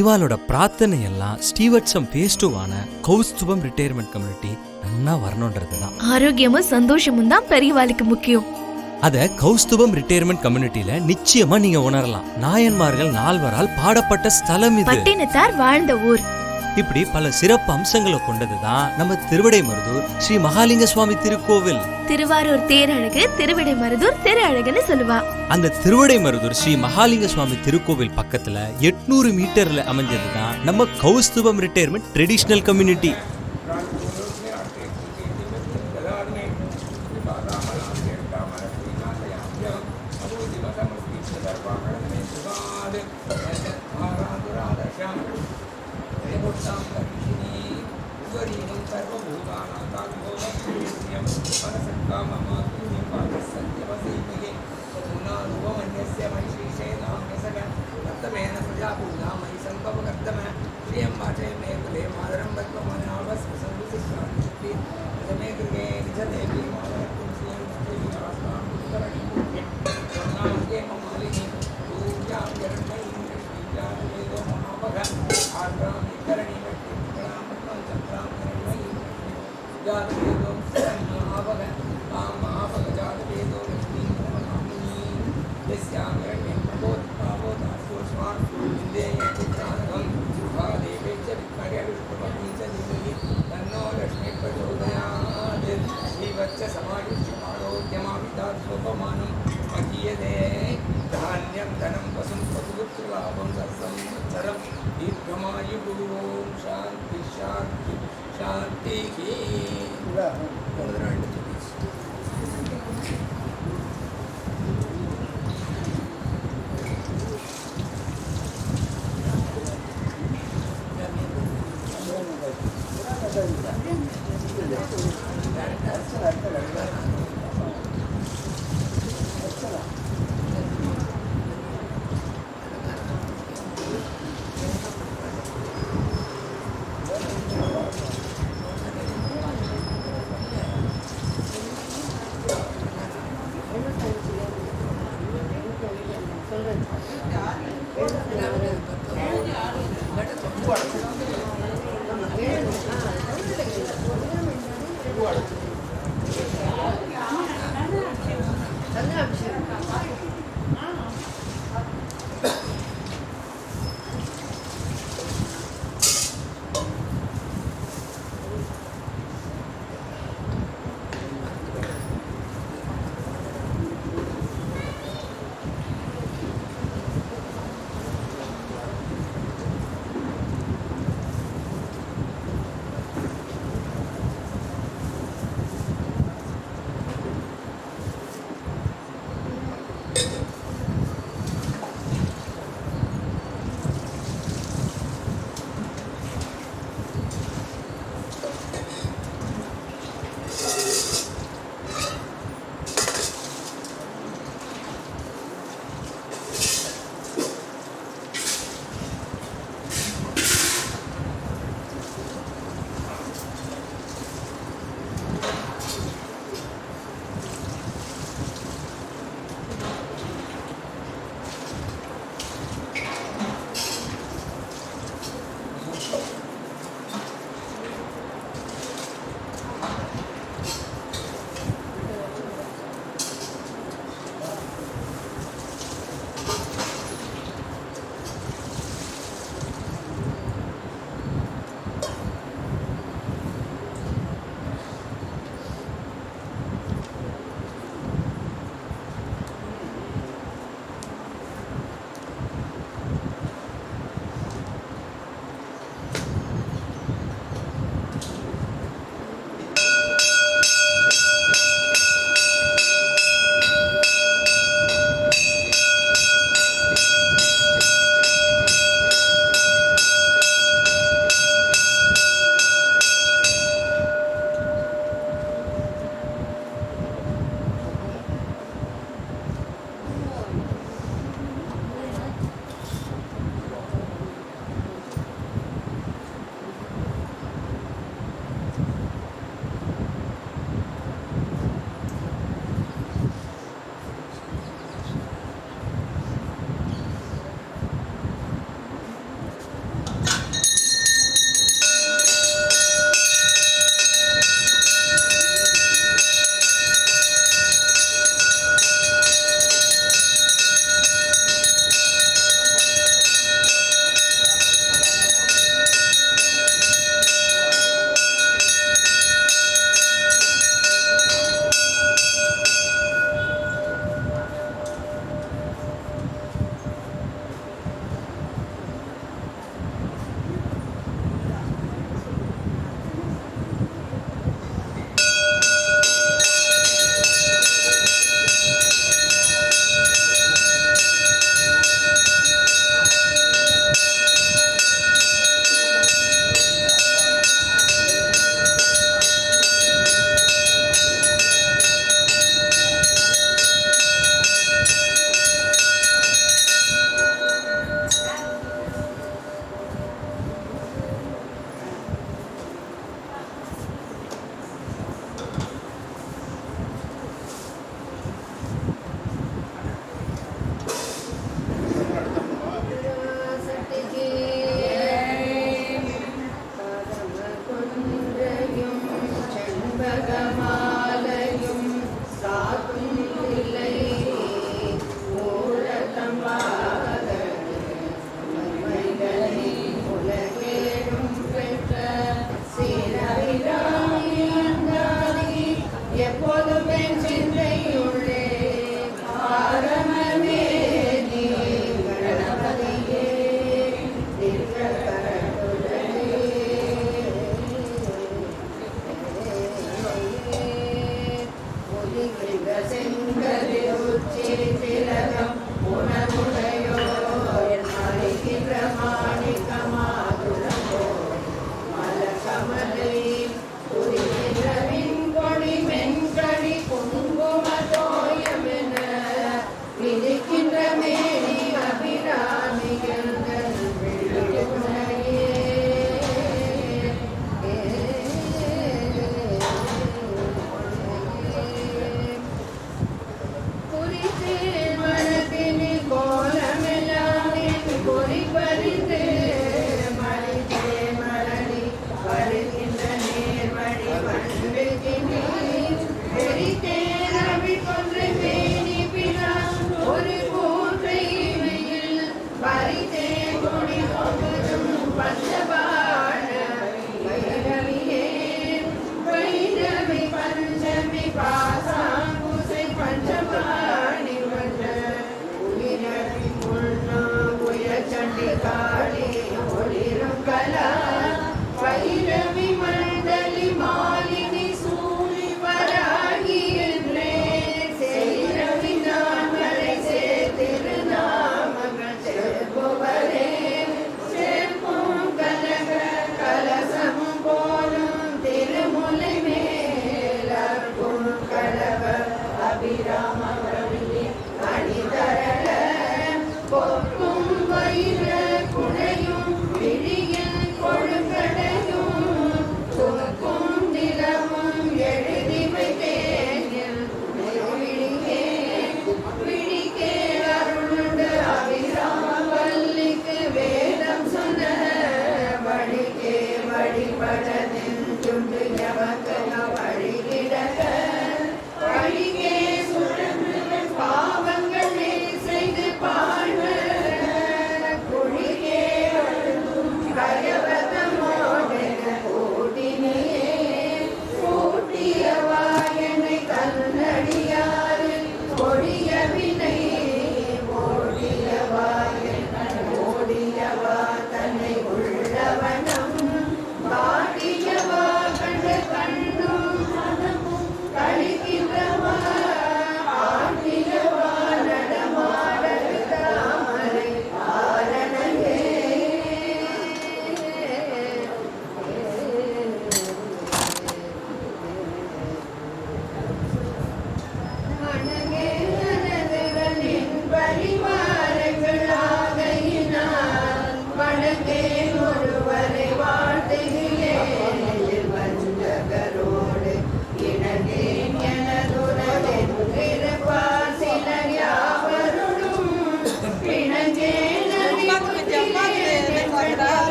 இவாளோட பிரார்த்தனை எல்லாம் ஸ்டீவர்ட்சம் ஃபேஸ் 2 கௌஸ்துபம் retirement community நல்லா வரணும்ன்றதுதான். ஆரோக்கியமும் சந்தோஷமும் தான் பெரியவாளுக்கு முக்கியம். அத கௌஸ்துபம் ரிட்டையர்மெண்ட் கம்யூனிட்டில நிச்சயமா நீங்க உணரலாம். நாயன்மார்கள் 4வரால் பாடப்பட்ட ஸ்தலம் இது. பட்டினத்தார் வாழ்ந்த ஊர். இப்படி பல சிறப்பு அம்சங்களை கொண்டதுதான் நம்ம திருவிடைமருதூர் ஸ்ரீ மகாலிங்க சுவாமி திருக்கோவில். திருவாரூர் தேரழகு, திருவிடைமருதூர் திரு அழகுன்னு சொல்லுவா. அந்த திருவிடைமருதூர் ஸ்ரீ மகாலிங்க சுவாமி திருக்கோவில் பக்கத்துல 800 மீட்டர்ல அமைஞ்சதுதான் நம்ம கௌஸ்துபம் ரிட்டையர்மெண்ட் ட்ரெடிஷனல் கம்யூனிட்டி.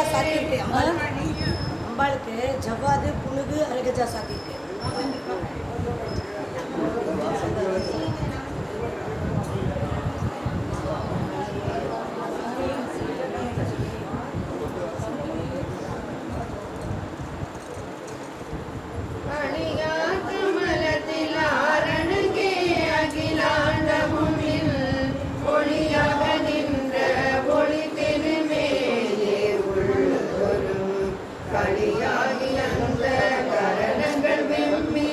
அரகஜா சாத்தியிருக்கு அம்பாளுக்கு ஜவ்வாது புனுகு அரகஜா சாத்தியிருக்கு. களியாகி அந்த கரணங்கள் வெம்மி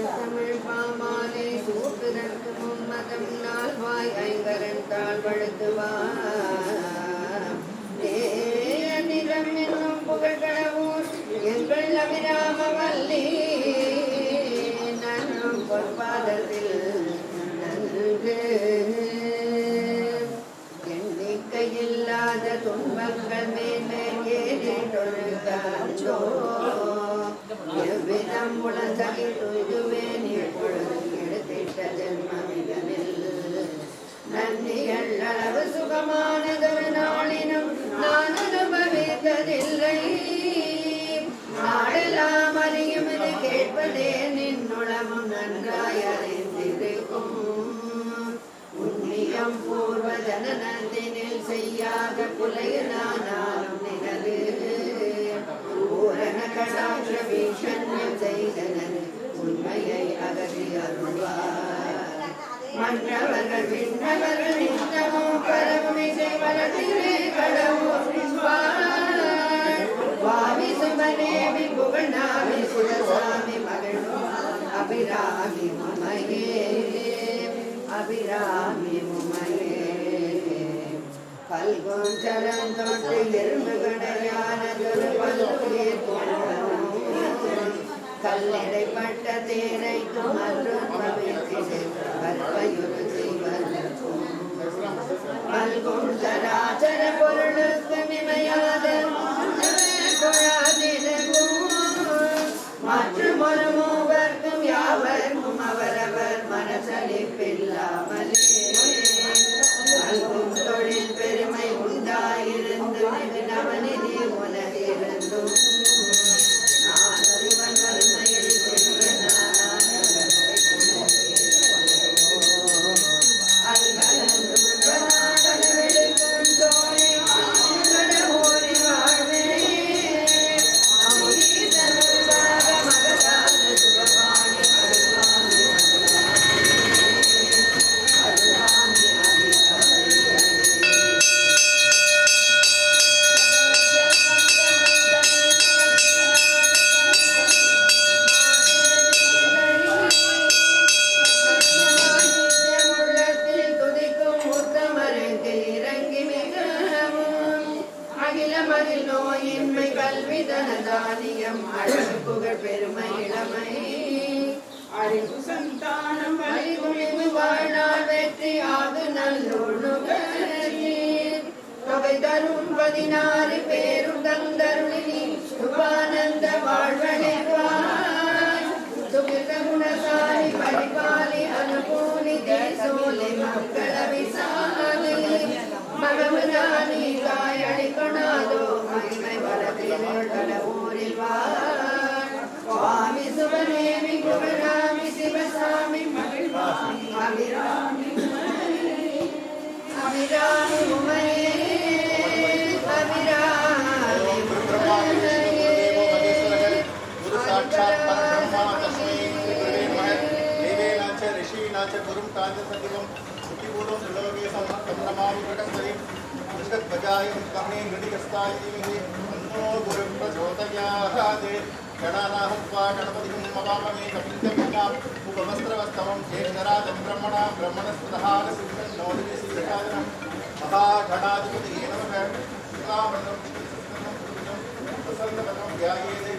தமிழ் பாமாலை சூட்டுதற்கு மும்மதம் நாள்வாய் ஐங்கரன் தாழ் நிறம் என்னும் புகழ்களவும் எங்கள் அபிராம வல்லி நன்னும் பொற்பாதத்தில் நன்று எண்ணிக்கையில்லாத துன்பங்கள் மேன்மேல் ஏறிட்டொழுகாஞ்சோ எவ்விதம் உலகை துய்துவேன் இப்பொழுது எடுத்திட்ட ஜென்மமிதனில் நன்றிகள் அளவு சுகமானதொரு நாளினும் நான் அனுபவித்ததில்லை நாடெல்லாம் அறியும் இது கேட்பதே நின்னுளமும் நன்றாய் அறிந்திருக்கும் உன்னியம் பூர்வ ஜனனத்தினில் செய்யாத குலையனானாலும் நினது பூரண கடாட்ச வீஷண்யம் செய்தனர் உண்மையை அகற்றி அருள்வார் மற்றவர்கள் விண்ணவர்கள் நின்றமும் பரவும் இசை வளர்த்திலே கடவுள் வாவி சுமநேவி புகழ்நாவி சுரசாமி மகளும் அபிராமி முமையே அபிராமி முமையே பல்கும் சரந்தொட்டு எறும்பு கடையானதொரு பல்லுயே கல்லிடைப்பட்ட தேரைக்கும் அன்றும் பல்வையுறு செய்வதற்கும் பல்கும் சராச்சர பொருளுக்கு மிமையாத மற்றும் ஒரு மூவர்க்கும் யாவர்க்கும் அவரவர் மனசளிப்பில்லாமலே நல்கும் தொழில் பெருமை உண்டாயிருந்து நவநிதி உலகிருந்தும் நான் ஒருவன் வறுமையில் சென்று நோயின்மை கல்வி தனதானியம் அழகு புகழ் பெருமை இளமை அறிவு சந்தானம் வழிகுழிவு வாழ்நாள் வெற்றி ஆகு நல்லொழுகி தொகை தரும் 16 பேரும் தந்தருளினி சுபானந்த வாழ்வழிவாய் சுகிர்த குணசாலி பரிபாலி அனுகூலி தேசோலி மக்கள் அபிசாலி மகமராணி காயடி கொணாதோ மகிமை வளர்த்திருள் ஊரில் சுவாமி சுவநேமி குமராமி சிவசாமி மகிழ்வாமி அபிராமி அபிராமி உமையே அபிராமி உமையே சாட்சாத் பரபிரம்மா தஸ்மை ஸ்ரீ தேவேனாச்ச ரிஷீனாச்ச குரும் காஞ்ச சதிவம் சுகிபூர்வம் திலோகே சமர்த்தம் நமாமி கடஸ்தரி விஷ்ணத்வஜாயம் கர்ணே கிருதிகஸ்தாய தீமஹி தன்னோ குரும் பிரச்சோதயாத் கணாநாஹத்வா கணபதிம் மவாமஹே கபிந்தமினாம் உபவஸ்திரவஸ்தவம் ஜேஷ்டராஜம் பிரம்மணஸ்பதஹான சித்தம் நோதிவி சீதகாதனம் மகாகணாதிபதியே நமः சுக்லாவர்ணம் விஷ்ணுஸ்தனம் பிரசன்னவதனம் த்யாயேதே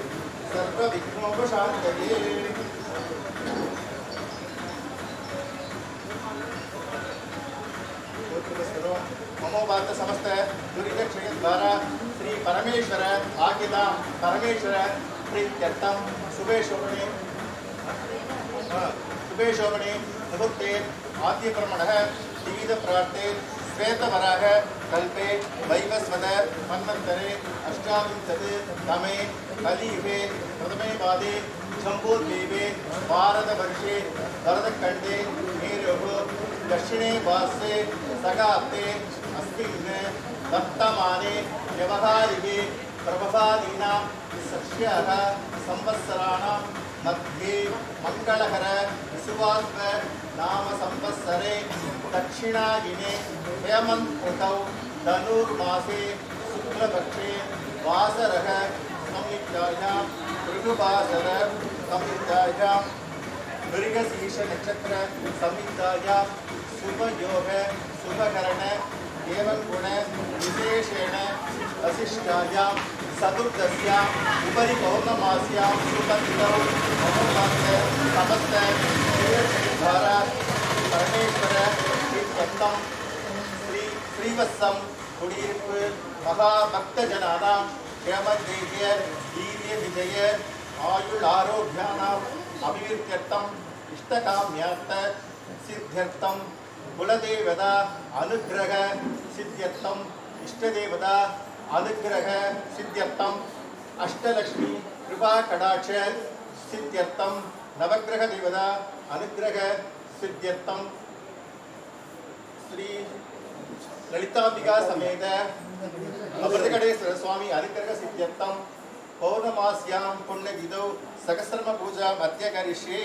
सर्व विघ्नोपशान्तये ममोवाच समस्त दुरितक्षय द्वारा श्री परमेश्वर आकिता परमेश्वर प्रीत्यर्थम शुभे शोभने मुहूर्ते आद्य प्रमणः द्विविध प्रार्थे श्वेतवराह कल्पे वैवस्वत मन्वन्तरे अष्टाविंशत् तमे कलियुगे प्रथमे पादे जम्बूद्वीपे भारतवर्षे भरतखण्डे मेरोः दक्षिणे वासे सगाब्दे अस्मिन् वर्तमाने व्यवहारिके प्रभवादीनां सख्याः संवत्सराणां मध्ये मङ्गलकर विसुवात्म नाम संवत्सरे दक्षिणायिने हेमन्त ऋतौ धनुर्मासे शुक्लपक्षे वासरः संयुक्तायां भृगुवासर संयुक्तायां मृगशीर्ष नक्षत्र संयुक्तायां शुभयोग शुभकरण एवं गुण विशेषेण वसिष्ठायां चतुर्दश्यां उपरि पौर्णमास्यां सुपतितौ महोत्सव समस्त द्वारा परमेश्वर श्रीदत्तं श्रीवत्सं कुडियिरुप्पु महाभक्तजनानां क्षेमदैर्य वीर्य विजय आयुள் आरोग्यानाम् अभिवृद्ध्यर्थम् इष्टकाम्यार्थ सिद्ध्यर्थं कुलदेवता अनुग्रह सिद्ध्यर्थम इष्टदेवता अनुग्रह सिद्ध्यर्थम अष्टलक्ष्मी कृपा कटाक्ष सिद्ध्यर्थम नवग्रह देवता अनुग्रह सिद्ध्यर्थम श्री ललितांबिका समेत अमृतकटेश्वर स्वामी अनुग्रह सिद्ध्यर्थम पौर्णमास्यां पुण्यतिथौ सहस्रम पूजा मध्य करिष्ये।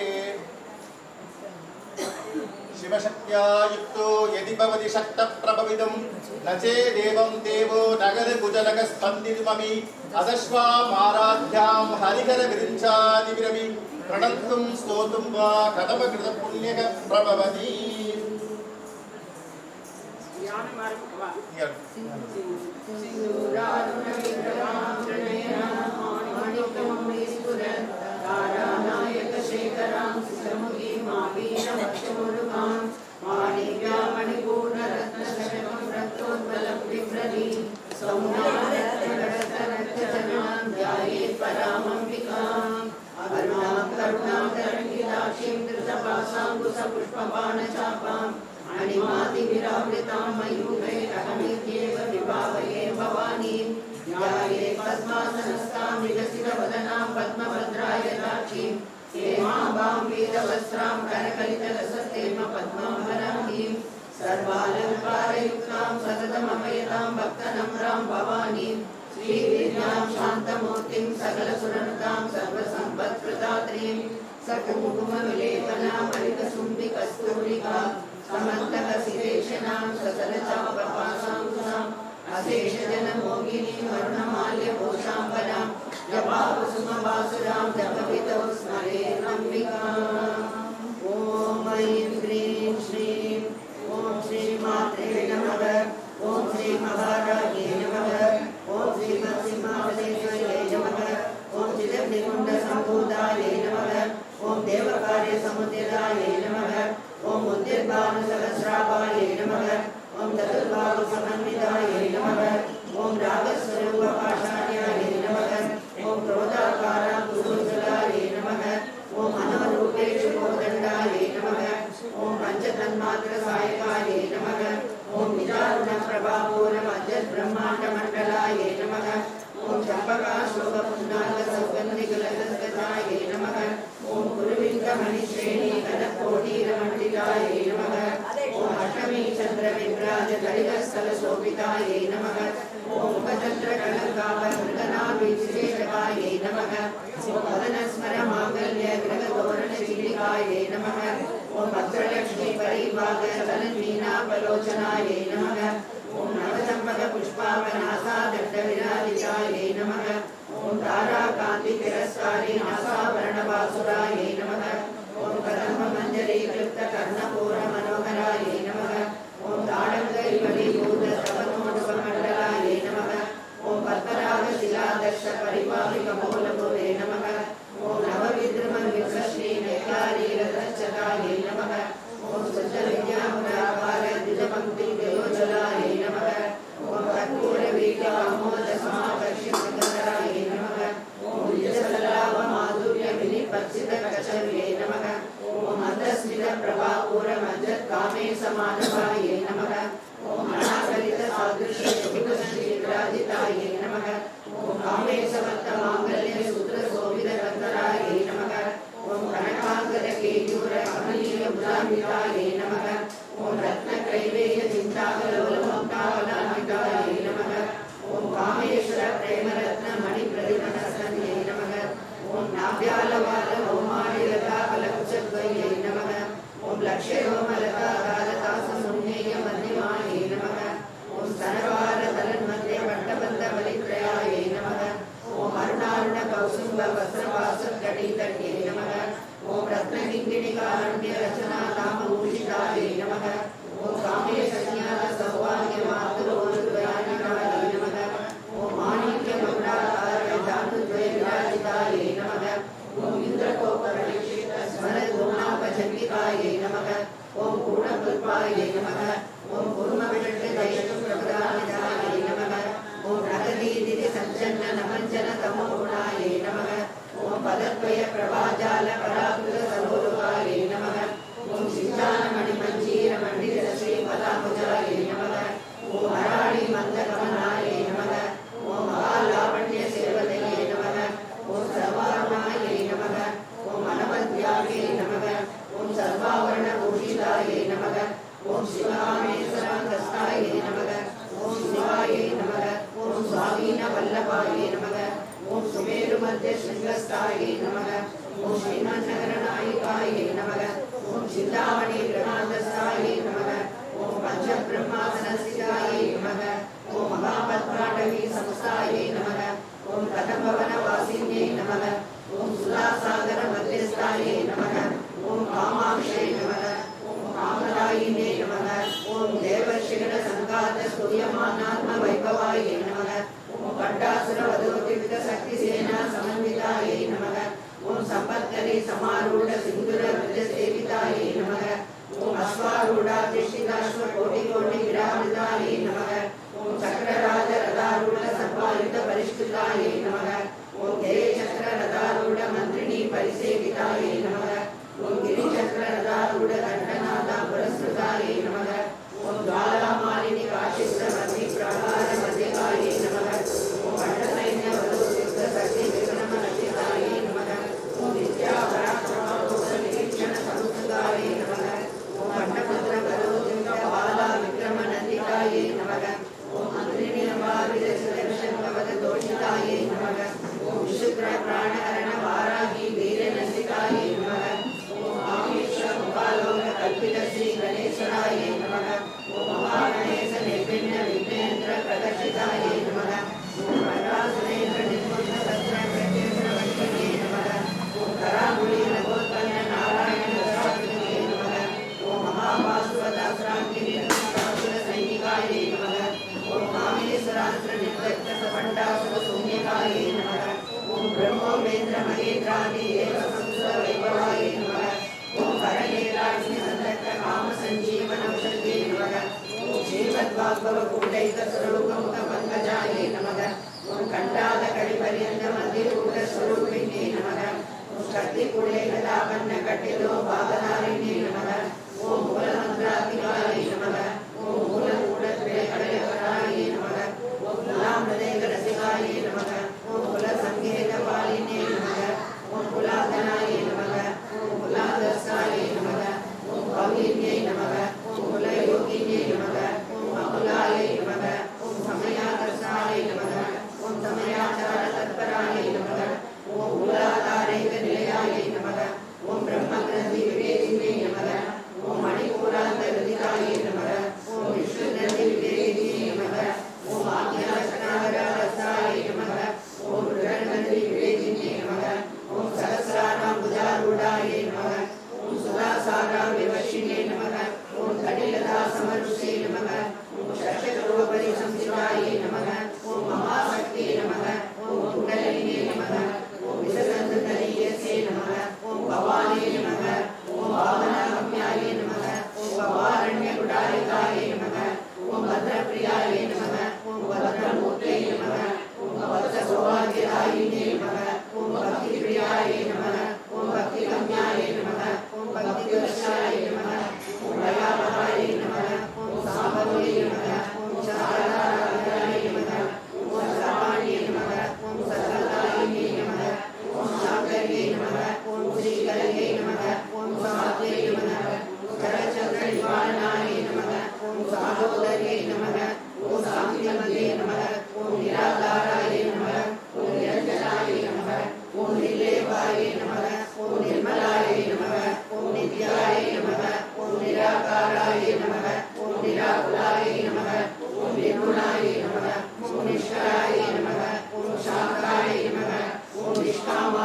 शिवशक्त्या युक्तो यदि भवति शक्तप्रभविदं न चेदेवं देवो नगरकुजलकस्पन्दितममि अदश्वामाराध्यां हरिहरविरिञ्चादिविरवि प्रणन्तुं स्तोतुं वा कथमकृतपुण्यः प्रभवति। सर्वालंकारयुक्तां सततमभयतां भक्तनम्रां भवानीं श्रीविद्यां शान्तमूर्तिं सकलसुरनुतां सर्वसम्पत्प्रदात्रीं सकुङ्कुमविलेपनां हरितशुम्भिकस्तूरिकां समन्तकसिरेशनां सकलचापपाशाङ्कुशाम् अशेषजनमोगिनीं वरुणमाल्यभूषाम्बरां जपाकुसुमवासुरां जपवितौ स्मरेन्नम्बिकाम्। ॐ ऐं ह्रीं श्रीं ॐ श्रीमात्रे नमः। ॐ श्री महाराजे नमः। ॐ श्रीमत्सिंहासनेश्वर्यै नमः। ॐ चिदग्निकुण्डसम्भूतायै नमः। ॐ देवकार्यसमुद्यतायै नमः। ॐ उद्यद्भानुसहस्राभायै नमः। ॐ चतुर्बाहुसमन्वितायै नमः। ॐ रागस्वरूपपाषाण्यायै नमः। ॐ क्रोधाकाराकुशलायै नमः। ॐ मनोरूपेषु कोदण्डायै नमः। ॐ पञ्चतन्मात्रसायकायै नमः। ॐ निजारुणप्रभापूरमज्जद्ब्रह्माण्डमण्डलायै नमः। ॐ चम्पकाशोकपुण्डाकसौगन्धिकलसत्कतायै नमः। ॐ कुरुविङ्कमणिश्रेणीकनकोटीरमण्डितायै नमः। ॐ अष्टमी चन्द्रविभ्राजकलितस्थलशोभितायै नमः। ॐ मुखचन्द्रकलकाभरणनाभिविशेषकायै नमः। ॐ वदनस्मरमाङ्गल्यगृहतोरणशीलिकायै नमः। ॐ भद्रलक्ष्मीपरिभागचलन्मीनापलोचनायै नमः। ॐ नवचम्पकपुष्पावनासादण्डविराजितायै नमः। ॐ ताराकान्तितिरस्कारि नासाभरणवासुरायै नमः। ॐ कदम्बमञ्जरीकृतकर्णपूरमनोहरायै नमः। ॐ ताडङ्गैवलीभूतस्तवनोडुपमण्डलायै नमः। ॐ पद्मरागशिलादक्षपरिपालिकमूलभुवे नमः। ॐ नवविद्रुमविश्वश्रीनेकारीरथश्चकायै नमः। ॐ शुद्धविद्यामुराकारद्विजपङ्क्तिविलोचनायै नमः। ॐ कर्पूरवीर्यामोदसमाकर्षितकरायै नमः। ॐ निजसल्लाभमाधुर्यविनिपत्सितकचर्ये नमः। ॐ मन्दस्मितप्रभापूरमज्जत्कामे समानवायै नमः। ॐ अनाकलितसादृश्यविभूषितराजितायै नमः। ॐ कामेशवत्तमाङ्गल्यसूत्रशोभितकन्दरायै नमः। ॐ कनकाङ्गदकेयूरकमनीयमुदान्वितायै नमः। ॐ रत्नकैवेयचिन्ताकलोलमुक्तावलान्वितायै नमः। ॐ कामेश्वरप्रेमरत्न नाभ्यालवाल ओमाणिलता फलकुचद्वये नमः ॐ लक्ष्यरोमलता कालतासमुन्नेय मध्यमाये नमः ॐ स्तनवारतलन्मध्ये पट्टबन्धबलित्रयाये नमः ॐ अरुणारुणकौसुम्ब वस्त्रवासत्कटितट्ये नमः ॐ रत्नकिङ्किणिकारण्यरचनाकामभूषिताये नमः ॐ कामेशज्ञानसौभाग्यमातुरोरुद्वयानिकाये नमः ॐ माणिक्यमकुटाकारजातुद्वयविराजिताये नमः ॐ इन्द्रकोपरक्षितस्मरद्रोणापचण्डिकाये नमः ॐ पूर्णपुल्पाये नमः ॐ पूर्णविषट्टजयशुप्रभदानिधाये नमः ॐ नगदीदिसञ्चन्ननमञ्जनतमोगुणाये नमः ॐ पदद्वयप्रभाजालपराकृतसरोरुहाये नमः ॐ सिञ्चानमणिमञ्जीरमण्डितश्रीपदामुजाये नमः ॐ हराणिमन्दगमनाये नमः ॐ महालावण्यसेवदये नमः ॐ सर्वारुणाये नमः ॐ अनवद्याये नमः ॐ सर्वावरणभूषिताये नमः ॐ शिवामेश्वराङ्गस्ताये नमः ॐ शिवाये नमः ॐ स्वामीनवल्लभाये नमः ॐ सुमेरुमध्यशृङ्गस्ताये नमः ॐ श्रीमन्नगरनायिकाये नमः ॐ चिन्तामणिप्रणादस्ताये नमः ॐ पञ्चब्रह्मासनस्थिताये नमः ॐ महापद्माटवी संस्थाये नमः ॐ कथभवनवासिन्ये नमः ॐ सुधासागरमध्यस्थाये नमः ॐ कामाक्षये नमः ॐ कामदायिने नमः ॐ देवर्षिगणसङ्घातस्तूयमानात्मवैभवाये नमः ॐ पट्टासुरवधूतिविधशक्तिसेना समन्विताये नमः ॐ सम्पत्करी समारूढ सिन्दूरवृजसेविताये नमः ॐ अश्वारूढाधिष्ठिताश्वकोटिकोटिविरामृताये नमः ॐ चक्रराजरथारूढ सर्वायुधपरिष्कृताये नमः ॐ जयचक्ररथारूढ मन्त्रिणी परिसेविताये नमः ॐ गिरिचक्ररथारूढ घण्टनाथ पुरस्कृताये नमः ॐ ज्वालामालिनि काशीपुरमध्य प्रहारमध्यकाये नमः ॐ पट्टसैन्यवधूसिद्धशक्तिविक्रमरक्षिताये नमः ॐ विद्यापराक्रमोत्तरनिरीक्षणसमुद्धाये नमः ॐ पट्टपुत्रवधूसिद्धबाला विक्रमनन्दिताये नमः ॐ मन्त्रिणीयवाविदशदर्शनवदतोषिताये नमः ॐ विशुक्रप्राणहरणवाराही वीरनन्दिताये नमः ॐ कामेश्वरमुखालोककल्पितश्रीगणेश्वराये नमः ॐ महागणेशनिर्विघ्नविघ्नेन्द्रप्रदर्शिताये नमः ॐ वरासुरेन्द्रनिर्मुग्धसत्रप्रत्येन्द्रवल्लिने नमः ॐ कराम्बुलीनगोत्पन्ननारायणदशाकृतये नमः ॐ महावासुवदास्राङ्गिनिर्मुक्तासुरसैनिकाये नमः ॐ कामेश्वरास्त्रनिर्दग्धसपण्डासुरशून्यकाये नमः ॐ ब्रह्मोपेन्द्रमहेन्द्रादिदेवसंस्कृतवैभवाये नमः ॐ करनेत्राग्निसन्दग्धकामसञ्जीवनौषधे नमः ॐ श्रीमद्भागवतकूटैकस्वरूपमुखपङ्कजाये नमः ॐ कण्डालकडिपर्यन्तमधिरूढस्वरूपिणे नमः ॐ शक्तिकुलेकदापन्नकटिलो भागधारिणे नमः ॐ मूलमन्त्रात्मिकाये नमः ॐ मूलकूटत्रयकलयकराये नमः ॐ कुलामृदेकरसिकाये नमः ॐ कुलसङ्गीतपालिने नमः ॐ कुलाधनाये नमः ॐ कुलादस्ताये नमः ॐ कौलिन्यै नमः ॐ कुलयोगिन्यै नमः ॐ अकुलायै नमः ॐ समयादस्ताये नमः ॐ समयाचारतत्पराये नमः ॐ मूलाधारैकनिलयाये नमः ॐ ब्रह्मग्रन्थिविवेकिन्यै नमः ॐ मणिपूरान्तरदिताये नमः ॐ विष्णुग्रन्थिविवेकिन्यै नमः ॐ आज्ञाचक्रावरहस्ताये नमः ॐ रुद्रग्रन्थिविवेकिन्यै नमः ॐ सहस्राणाम्बुजारूढाये नमः ॐ सुधासाराविवर्षिणे नमः ॐ कटिलतासमरुषे नमः ॐ षट्चक्रोपरिसंस्थिताये नमः ॐ महाशक्ते नमः ॐ कुण्डलिने नमः ॐ विससन्दतनीयसे नमः ॐ भवाने नमः ॐ वामनागम्याये नमः ॐ भवारण्यकुटारिकाये नमः ॐ भद्रप्रियाये नमः ॐ भद्रमूर्ते नमः ॐ भक्तसौभाग्यदायिने नमः ॐ भक्तिप्रियाये नमः ॐ भक्तिगम्याये नमः ॐ भक्तिवर्षाय नमः ॐ दयामहाय नमः ॐ साम्भवे नमः ॐ शारदाय नमः ॐ सर्वाण्ये नमः ॐ सर्वदायिने नमः ॐ शाकर्ये नमः ॐ श्रीकरये नमः ॐ सात्वे नमः करचन्द्रनिवारणाय नमः ॐ सागोदर्ये नमः ॐ साङ्गमये नमः ॐ निराकाराय नमः ॐ निरञ्जनाय नमः ॐ निर्लेपाय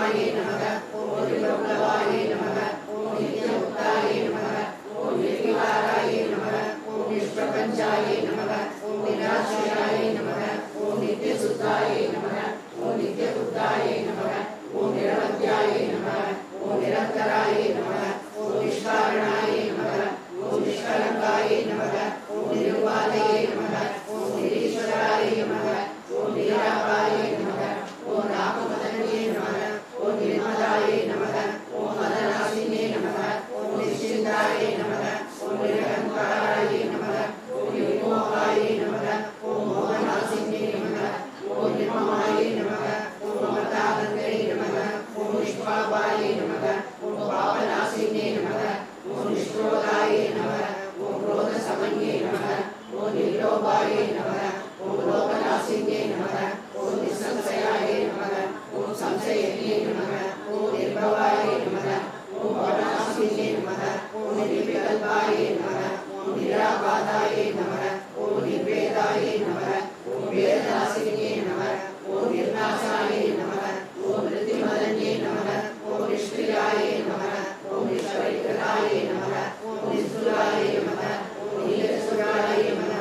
திருமாயே நமக ஓம் திருவள்ளவாயே நமக ஓம் நித்யமுக்தாயே நமக ஓம் நிர்விகாராயே நமக ஓம் நிஷ்பிரபஞ்சாயே நமக ஓம் நிராசியாயே நமக ஓம் நித்யசுத்தாயே நமக ஓம் நித்யபுத்தாயே நமக ஓம் நிரவத்யாயே நமக ஓம் நிரந்தராயே நமக ஓம் நிஷ்காரணாயே நமக ஓம் நிஷ்கலங்காயே நமக ஓம் நிருபாதையே நமக ஓம் நிரீஸ்வராயே நமக ஓம் நிராபாயே நமக ஓம் ராமமதன்யே நமக ஓம் நிர்மதாயே நமக ஓம் மதநாசினே நமக ஓம் நிச்சிந்தாயே நமக ஓம் நிரகங்காராயே நமக ஓம் நிர்மோகாயே நமக ஓம் மோகநாசினே நமக ஓம் நிர்மமாயே நமக ஓம் மமதாகந்தே நமக ஓம் நிஷ்பாபாயே நமக ஓம் பாவநாசினே நமக ஓம் நிஷ்க்ரோதாயே நமக ஓம் क्रोधसमन्ये நமக ஓம் நிர்லோபாயே நமக ஓம் லோகநாசினே நமக ஓம் நிசம்சயாயே நமக ஓம் சம்சயன்யே நமக ஓம் நிர்பவாயே நமக ஓம் பவநாசினே நமக ஓம் நிர்விகல்பாயே நமக ஓம் நிராபாதாயே நமக ஓம் நிர்வேதாயே நமக ஓம் வேதநாசினே நமக ஓம் நிர்நாசாயே நமக ஓம் ரித்திமதன்யே நமக ஓம் நிஷ்கிரியாயே நமக ஓம் நிஷ்பரிகராயே நமக ஓம் நிஸ்துலாயே நமக ஓம் நீலசுராயே நமக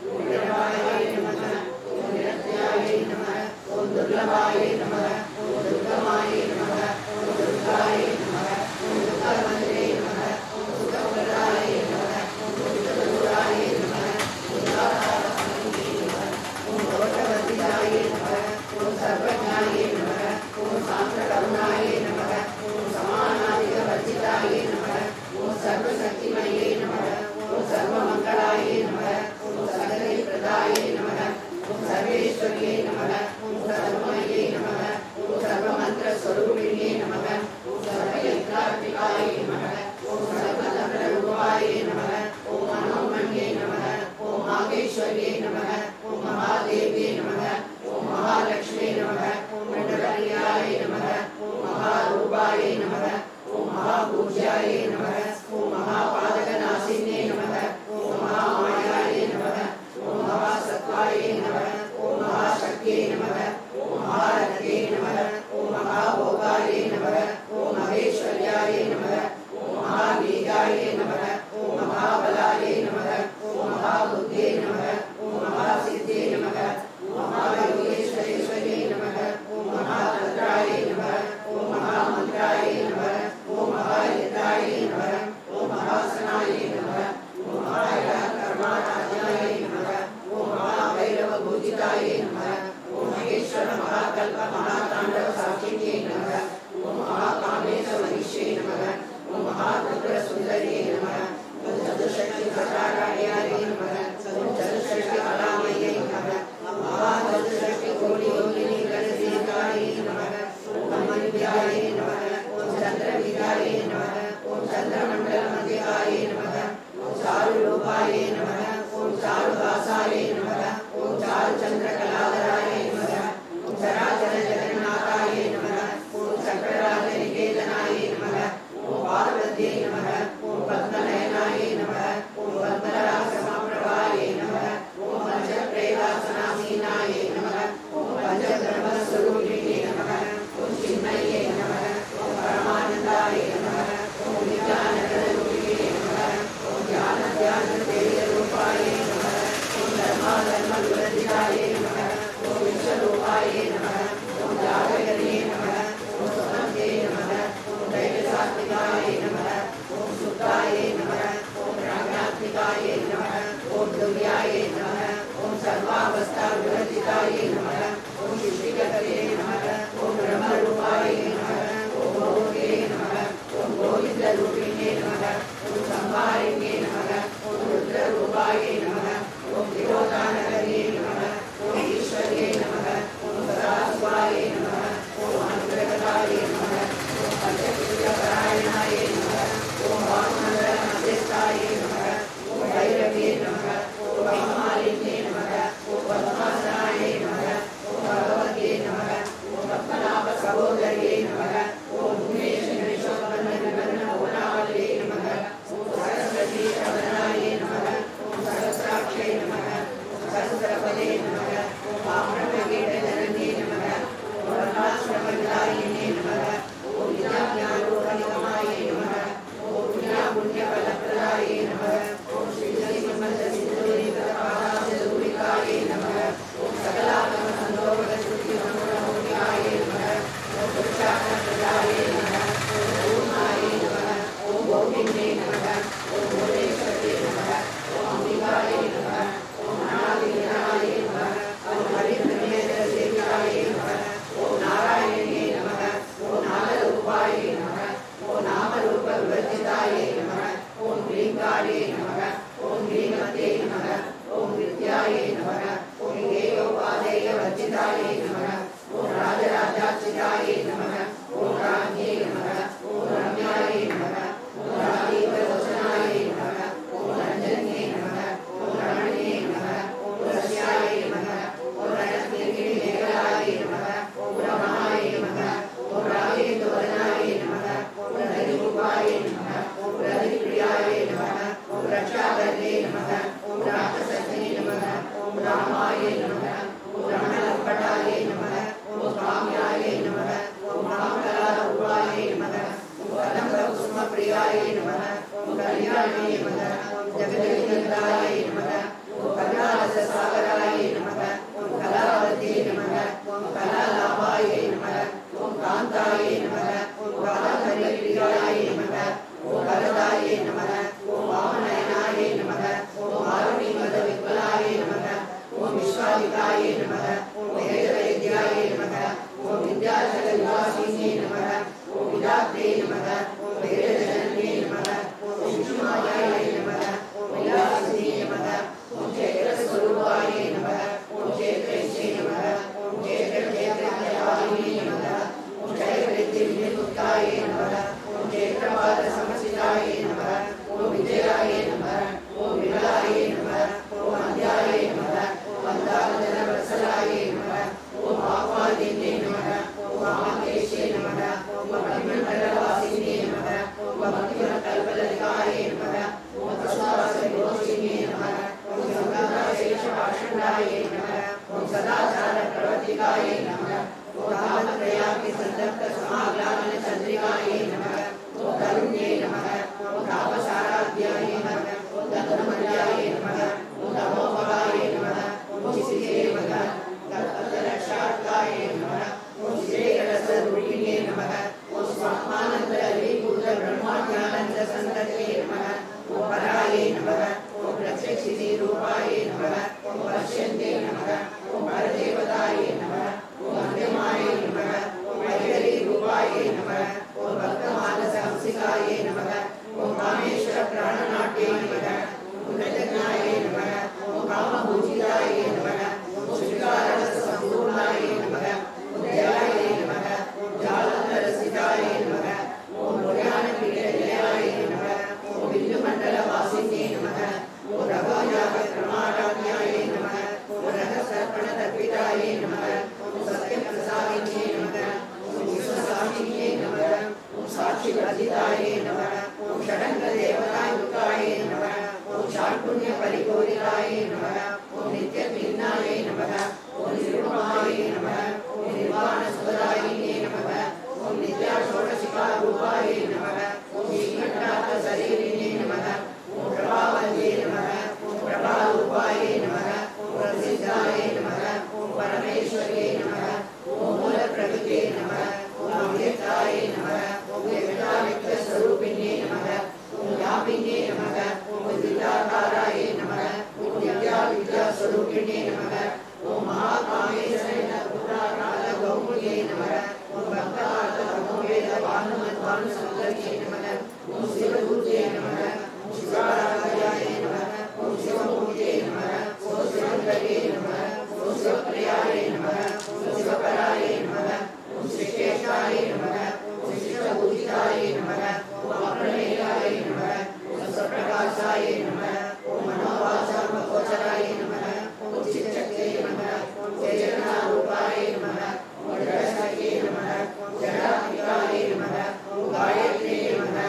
ஓம் நிரவாயே நமக ஓம் நிரத்யாயே நமக ஓம் துர்லபாயே நமக ஓம் துர்கமாயே நமக ஓம் துர்காயே நமக ஓம் துர்கமந்திரே நமக ஓம் சுகபுராயே நமக ஓம் துர்கபுராயே நமக துர்காதாரசமயே நமக ஓம் லோகவர்த்திதாயே நமக ஓம் சர்வஜாயே நமக ஓம் சாந்திரகருணாயே நமக ஓம் சமானாதிகவர்ஜிதாயே நமக ஓம் சர்வசக்திமயே நமக ஓம் சர்வமங்களாயே நமக ஓம் சகலை பிரதாயே நமக ஓம் சர்வேஸ்வரியே நமக ஓம் சர்வமயே நமக ஓம் சர்வமந்திரஸ்வரூபிணியே நமக ஓம் சர்வயத்ராத்மிகாயே நமக ஓம் சர்வதந்திரரூபாயே நமக ஓம் மனோமண்யே நமக ஓம் மாகேஸ்வரியே நமக ஓம் மகாதேவியே நமக ஓம் மகாலட்சுமியே நமக ஓம் மண்டலரியாயே நமக ஓம் மகாரூபாயே நமக ஓம் மகாபூஜ்யாயே நமக ஓம் மகாபாதகநாசினே நமக ஓம் மகாமாயாயே நமக ஓம் மகாசத்வாயே நமக ஓம் மகாசக்தியே நமக ஓம் மகாரத்யே நமக ஓம் மகாபோகாயே நமக ஓம் மகேஸ்வர்யாயே நமக ஓம் மகாவீகாயே நமக ஓம் மகாபலாயே நமக ஓம் மகாபுத்தியே நமக ஓம் நமக ஓம் ஜெகதீகந்தாயே நமக ஓம் கருணாரச சாகராயே நமக ஓம் கலாவதே நமக ஓம் கலாலாபாயே நமக ஓம் காந்தாயே நமக ஓம் காலஹரி பிரியாயே நமக ஓம் வரதாயே நமக ஓம் வாமனயனாயே நமக ஓம் ஆருணி மத வித்வலாயே நமக ஓம் விஸ்வாதிகாயே நமக ஓம் வேதவைத்யாயே நமக ஓம் வித்யாசல விவாசினே நமக ஓம் விதாத்ரே நமக ஓம் வேதஜனனே நமக ஓம் விஷ்ணுமாயாயே நமக ஓம் விலாசினே நமக ஓம் சேத்திரஸ்வரூபாயே நமக ஓம் சேத்ரேஷே நமக ஓம் சேத்ரேத்ரேத்ரயாயினே நமக ஓம் ஜெயவரித்திர்நிர்முக்தாயே நமக ஓம் சேத்ரபாத சமசிதாயே நமக ஓம் விஜயாயே நமக ஓம் விமலாயே நமக ஓம் அந்த்யாயே நமக ஓம் அந்தாரஜன வத்சலாயே நமக ஓம் ஆத்மாதினே நமக ஓம் ஆமகேஷே நமக ஓம் பக்திமண்டலவாசினே நமக ஓம் பக்திமண்டலபலதிகாயே நமக ஓம் தஸ்வாசயோஷினே நமக ஓம் சங்கராசேஷபாஷண்டாயே நமக ஓம் சதாச்சார பிரவர்த்திகாயே நமக ஓம் தாமத்ரயாகி சந்தப்த சமாக்லான சந்திரிகாயே நமக ஓம் தருண்யே நமக ஓம் தாபசாராத்யாயே நமக ஓம் தனுமன்யாயே நமக ஓம் தமோபகாயே நமக ஓம் சிசிகே நமக கல்பலக்ஷார்காயே நமக ஓம் ஸ்ரீரசரூபிணே நமக ஓம் ஸ்வாத்மானந்த அலிபூத பிரம்மாஞானந்த சந்ததே நமக ஓம் பராயே நமக ஓம் பிரத்யக்ஷிதி ரூபாயே நமக ஓம் பஷ்யந்தே நமக ஓம் பரதேவதாயே நமக ஓம் அந்திமாயே நமக ஓம் வைகரி ரூபாயே நமக ஓம் பக்தமானச ஹம்சிகாயே நமக ஓம் காமேஸ்வர பிராணநாட்டே நமக ஓம் ரஜஞாயே நமக ஓம் காமபூஜிதாயே நமக ஓம் ஸ்ரீகாரரச சம்பூர்ணாயே நமக ஓம் ஜயாயே நமக ஓம் ஜாலந்தரசிதாயே நமக ஓம் முரியான பீடநிலையாயே நமக ஓம் வில்லு மண்டல வாசினே நமக ஓம் ரகோயாக பிரமாராத்யாயே நமக ஓம் ரகசர்ப்பண தர்ப்பிதாயே நமக ஓம் சத்ய பிரசாதினே நமக ஓம் விஸ்வசாட்சினே நமக ஓம் சாட்சி வர்திதாயே நமக ஓம் ஷடங்க தேவதாயுகாயே நமக ஓம் சாட்புண்ய பரிபூரிதாயே நமக ஓம் நித்ய கிண்ணாயே நமக ஓம் நிருபமாயே நமக ஓம் நிர்வாண சுபதாயினே நமக ஓம் நித்யா ஷோடசிகா ரூபாயே நமக ஓம் ஸ்ரீகண்டார்த்த சரீரினே நமக ஓம் பிரபாவந்தே நமக ஓம் பிரபாரூபாயே நமக ஓம் பிரசித்தாயே நமக ஓம் பரமேஸ்வரியே நமக ஓம் மூல பிரகிருதே நமக ஓம் அவ்யக்தாயே நமக ஓம் வியக்தாவிக்த ஸ்வரூபிணே நமக ஓம் யாபினே நமக ஓம் வித்யாகாராயே நமக ஓம் வித்யா வித்யா ஸ்வரூபிணே நமக ஓம் மகாகாமேஸ்வரேன புராகால கௌமுகே நமக ஓம் பக்தவார்த்த தமோவேத வானுமத்வானு சங்கரியே நமக ஓம் சிவதூதே நமக ஓம் சிவாராதயாயே நமக ஓம் சிவமூர்த்தே நமக ஓம் சிவங்கரே நமக ஓம் சிவப்பிரியாயே நமக ஓம் சிவபராயே நமக ஓம் ஸ்ரீகேஷாயே நமக ஓம் சிவபூஜிதாயே நமக ஓம் அப்ரணேயாயே நமக ஓம் சப்ரகாசாயே நமக ஓம் மனோவாசாம கோச்சராயே நமக ஓம் சிச்சக்தே நமக ஓம் ஜெயநாரூபாயே நமக ஓம் ஜடசக்தே நமக ஓம் ஜடாத்மிகாயே நமக ஓம் காயத்ரே நமக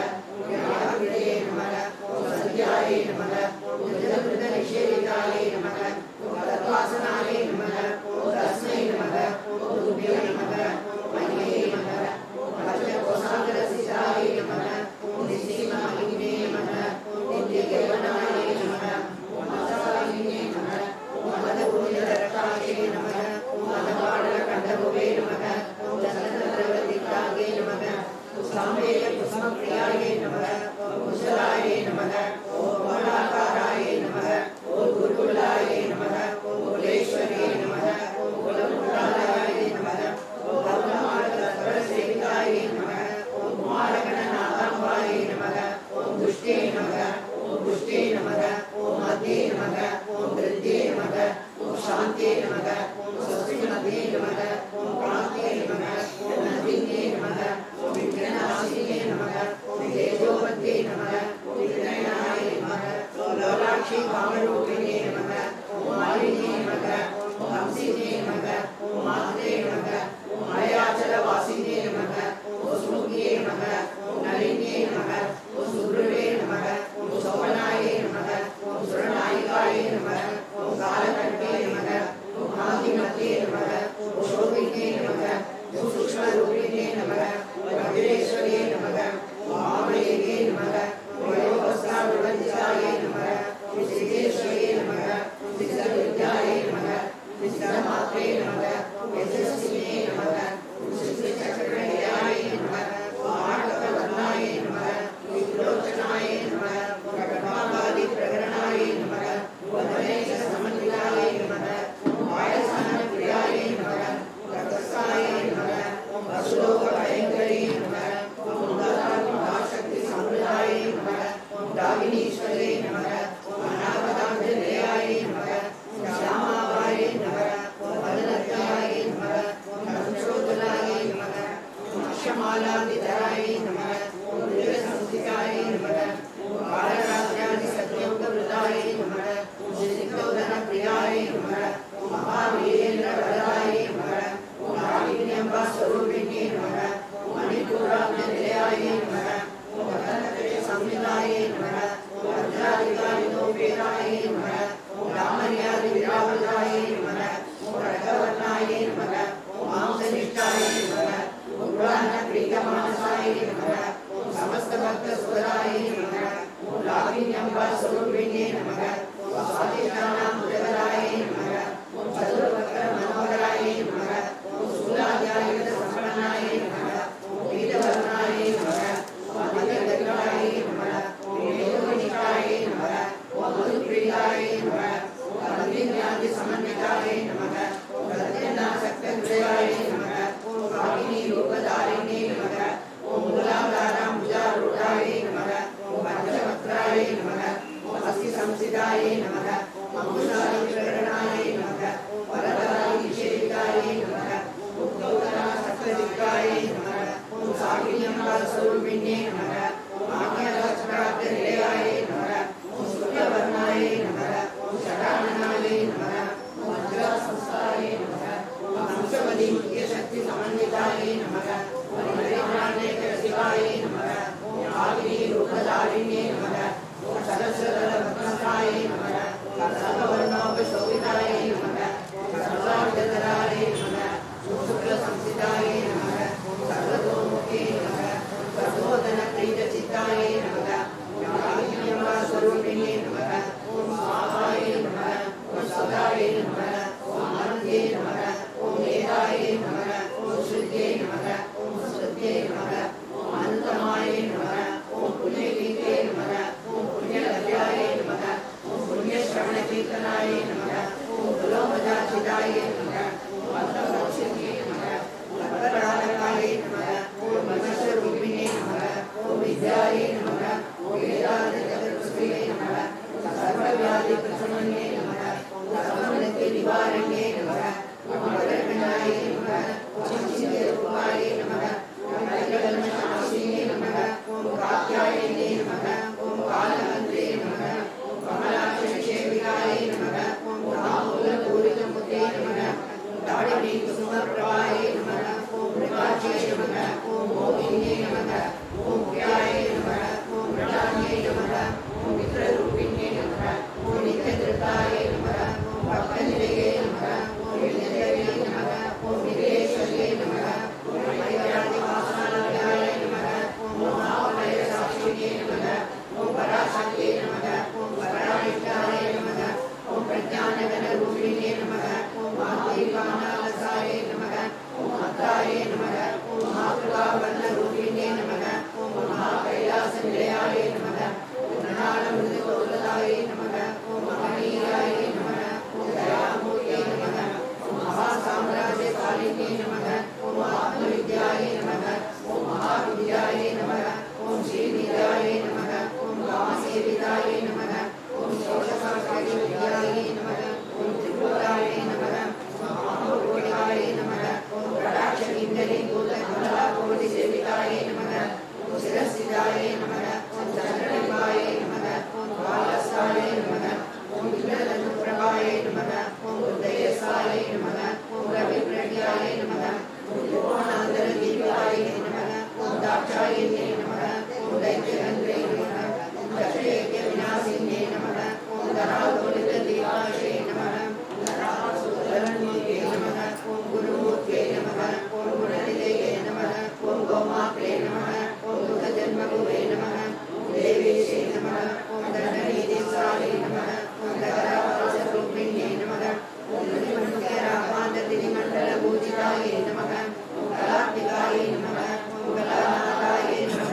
ஓம் யாகிரே நமக ஓம் சத்யாயே நமக ஓம் ஜலபிருத நிஷேவிதாயே நமக ஓம் தத்வாசனாயே நமக ஓம் தஸ்மை நமக ஓம் துப்யே நமக ஓம் மன்யே நமக ஓம் பஞ்சகோசாகரசிதாயே நமக ஓம் நிசீமாலிங்கே நமக ஓம் நித்யகேவனாயே நமக ஓம் மதவாலிங்கே நமக ஓம் மதபூமிதரகாயே நமக ஓம் மதபாடல கண்டபுவே நமக ஓம் தசரதிகாயே நமக ஓம் சாம்பேய புஷ்மப்ரியாயே நமக ஓம் குஷலாயே நமக ஓம் கோலாகாராயே நமக ஓம் குருகுலாயே நமக ஓம் குலேஸ்வரியே நமக ஓம் குலமுலாலயாயே நமக ஓம் கௌரமாடகரசேவிதாயே நமக ஓம் குமாரகணநாதாம்பாயே நமக ஓம் துஷ்டே நமக ஓம் புஷ்டே நமக ஓம் மத்யே நமக ஓம் கிருத்யே நமக ஓம் சாந்தே நமக ஓம் சஸ்திமதே நமக ஓம் பிராந்தே நமக ஓம் நதிங்கே நமக ஓம் விக்னநாசினே நமக ஓம் தேஜோபத்தே நமக ஓம் விக்னயாயே श्वेतराय नमः ओम नीलसंस्थिताय नमः ओम कालरात्र्यादि सत्योगवृताय नमः ओम श्रीगोधनप्रियाय नमः ओम महावीरेन्द्रवरदाय नमः ओम नागिन्यम्बा स्वरूपिणे नमः ओम मणिपूराग्निलयाय नमः ओम वदनत्रय संहिताय नमः ओम वज्राधिकारिणोपेताय नमः ओम रामर्यादि विरावृताय नमः ओम रघुवर्णाय नमः ओम मांसनिष्ठाय नमः ओम पुराणप्रीतमानसाय नमः ओम समस्तभक्तसुहृदाय नमः ओम लागिन्यम्बा स्वरूपिणे नमः ओम स्वादिष्ठानां मुदगराय नमः ओम चतुर्वक्त्रमनोहराय नमः ओम शूलाद्यायुधसम्पन्नाय नमः ओम पीतवर्णाय नमः ओम मदगर्गाय नमः ओम मेघनिष्ठाय नमः ओम मधुप्रियाय नमः ओम अग्निज्ञातिसमन्विताय नमः ओम प्रत्यनासक्तहृदयाय नमः ओम वागिनीरूपधारिणे नमः ओम मूलाधाराम्बुजारूढाय नमः ओम पञ्चवक्त्राय नमः ओम अस्थिसंस्थिताय नमः ओम अङ्गुशालिशरणाय नमः ओम वरदरायिसेविताय नमः ओम गौतरासक्तदिक्काय नमः ओम सागिन्यम्बास्वरूपिणे नमः ओम आज्ञाचक्राब्धनिलयाय नमः ओम शुक्लवर्णाय नमः ओम षडाननाय नमः ओम वज्रासंस्थाय नमः ओम हंसवलिमुख्यशक्तिसमन्विताय नमः ओम नरेन्द्रानेकरसिकाय नमः ओम आग्नेयरूपधारिणे नमः ओम सरस्वतलभस्मसाय नमः ओम सर्ववर्णोपशोभिताय नमः ओम सर्वार्धधराय नमः ओम शुक्लसंस्थिताय नमः ओम सर्वतोमुखे नमः ओम प्रबोधनप्रीतचित्ताय नमः ओम आग्नेयम्बास्वरूपिणे नमः ओम स्वाहाय नमः ओम सदाय नमः ओम आनन्दे नमः ओम वेदाय नमः ओम श्रुत्यै नमः ओम श्रुत्यै नमः ओम अनन्तमाय नमः ओम पुण्यकीर्ते नमः ओम पुण्यलभ्याय नमः ओम पुण्यश्रवणकीर्तनाय नमः ओम कुलोमजाचिताय नमः ओम अन्तमोक्षिते नमः ओम अपर्णालकाय नमः ओम विमर्शरूपिणे नमः ओम विद्याय नमः ओम वेदान्तचतुष्टये नमः ओम सर्वव्याधिप्रशमन्ये नमः ओम सर्वनित्यनिवारण्ये नमः ओम वरगणाय नमः ओम चिन्त्यरूपाय नमः ओम कल्पकल्मषनाशिने नमः ओम कात्यायने नमः ओम कालहन्त्रे नमः ओम कमलाक्षसेविकाय नमः ओम ताम्बूलपूरितमुद्रे नमः ओम दाढिकुसुमप्रभाय नमः ओम मृगाक्षे नमः ओम मोहिन्ये नमः ओम प्रियाय नमः ओम प्रणान्ये नमः ओम मित्ररूपिण्ये नमः ओम नित्यधृताय नमः ओम भक्तनिलये नमः ओम विद्यवे नमः ओम विघ्नेश्वर्ये नमः ओम मय्यादिवासालयाय नमः ओम महाप्रलयसाक्षिणे नमः ओम पराशक्ते नमः ओम पराविष्टाय नमः ओम प्रज्ञानगणरूपिणे नमः ओम महादेवानालसाय नमः ओम अत्राय नमः ओम मातृकावर्णरूपिणे नमः ओम महाकैलासनिलयाय नमः ओम प्रणालमृदुकोलताय नमः ओम महनीयाय नमः ओम दयामूर्ते नमः ओम महासाम्राज्यकालिने नमः ओम आत्मविद्याय नमः ओम महाविद्याय नमः ओम श्रीविद्याय नमः ओम कामसेविताय नमः ओम षोडशाक्षरिविद्याय नमः ओम त्रिपुराय नमः ओम महाभूताय नमः ओम कटाक्षकिङ्करीभूतकमलाकोटिसेविताय नमः ओम शिरस्थिताय नमः ओम चन्द्रनिभाय नमः ओम कालस्थाय नमः ओम विघ्नधनुप्रभाय नमः ओम उदयसाय नमः ओम रविप्रज्ञाय नमः ओम त्रिकोणान्तरदीपाय नमः ओम दाक्षायिने नमः ओम दैत्यगन्धे नमः ओम दशयज्ञविनाशिने नमः ओम धरालोलितदीपाशे नमः ओम धरासुरन्मुखे नमः ओम गुरुमूर्ते नमः ओम गुणनिलये नमः ओम गोमात्रे नमः ओम दुःखजन्मभुवे नमः ओम देवेशे नमः ओम दण्डनीतिसारे नमः ओम दगरावासरूपिण्ये नमः ओम मणिमण्डलपूजिताय नमः ओम कलात्मिकाय नमः ओम कलानाथाय नमः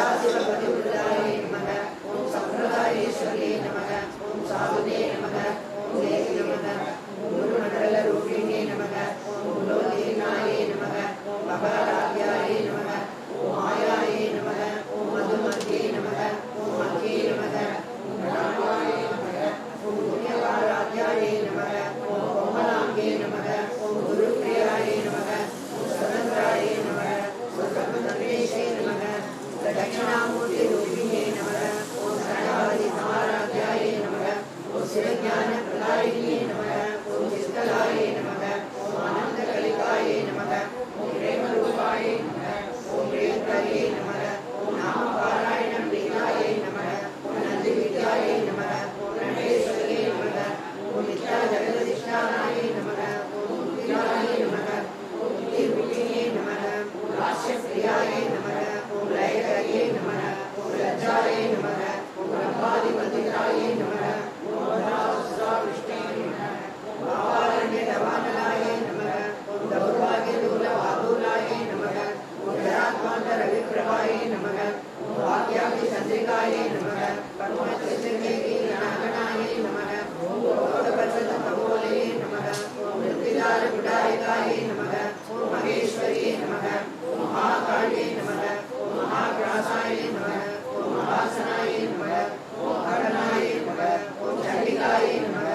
सदाशिवपतिवृतायै नमः ॐ सम्प्रदायेश्वर्यै नमः ॐ साधुने नमः ॐ देवी नमः ॐ गुरुमण्डलरूपिणे नमः ॐ गुलोदीनायै नमः ॐ अपाराध्यायै नमः ॐ मायायै नमः ॐ मधुमत्यै नमः ॐ मत्यै नमः ॐ रामाय नमः ॐ पुण्यवाराध्यायै नमः ॐ कोमलाङ्गे नमः ॐ गुरुप्रियायै नमः ॐ स्वतन्त्रायै नमः ॐ सर्वधर्मेशै नमः दक्षिणामूर्तिरूपिणे नमः ॐ गणपतिसमाराध्यायै नमः ॐ शिवज्ञानप्रदायिने नमः ॐ चित्कलायै नमः ॐ अनन्तकलिकायै नमः ॐ प्रेमरूपायै नमः ॐ प्रियङ्कर्यै नमः ॐ नामपारायणं प्रियायै नमः ॐ नन्दिविद्यायै नमः ॐ नटेश्वर्यै नमः ॐ विद्याजगदधिष्ठानायै नमः ॐ मुक्तिदायै नमः ॐ मुक्तिरूपिणे नमः ॐ लास्यप्रियायै नमः ॐ लयकर्यै नमः ॐ लज्जायै नमः ॐ ब्रह्मादिपतितायै नमः ॐ वरासुराविष्टै नमः ॐ आवारण्यदवानलायै नमः ॐ दौर्भाग्यदूलवादूलायै नमः ॐ जरात्मान्तरविप्रभायै नमः ॐ वाक्यादिचन्द्रिकायै नमः पद्मचन्द्रिकेनागणायै नमः ॐ गोदपर्वतकपोलये नमः ॐ मृत्युदारगुडायकायै नमः ॐ महेश्वर्यै नमः ॐ महाकाल्यै नमः ॐ महाग्रासायै नमः ॐ महासनायै नमः ॐ हरणायै नमः ॐ चण्डिकायै नमः ॐ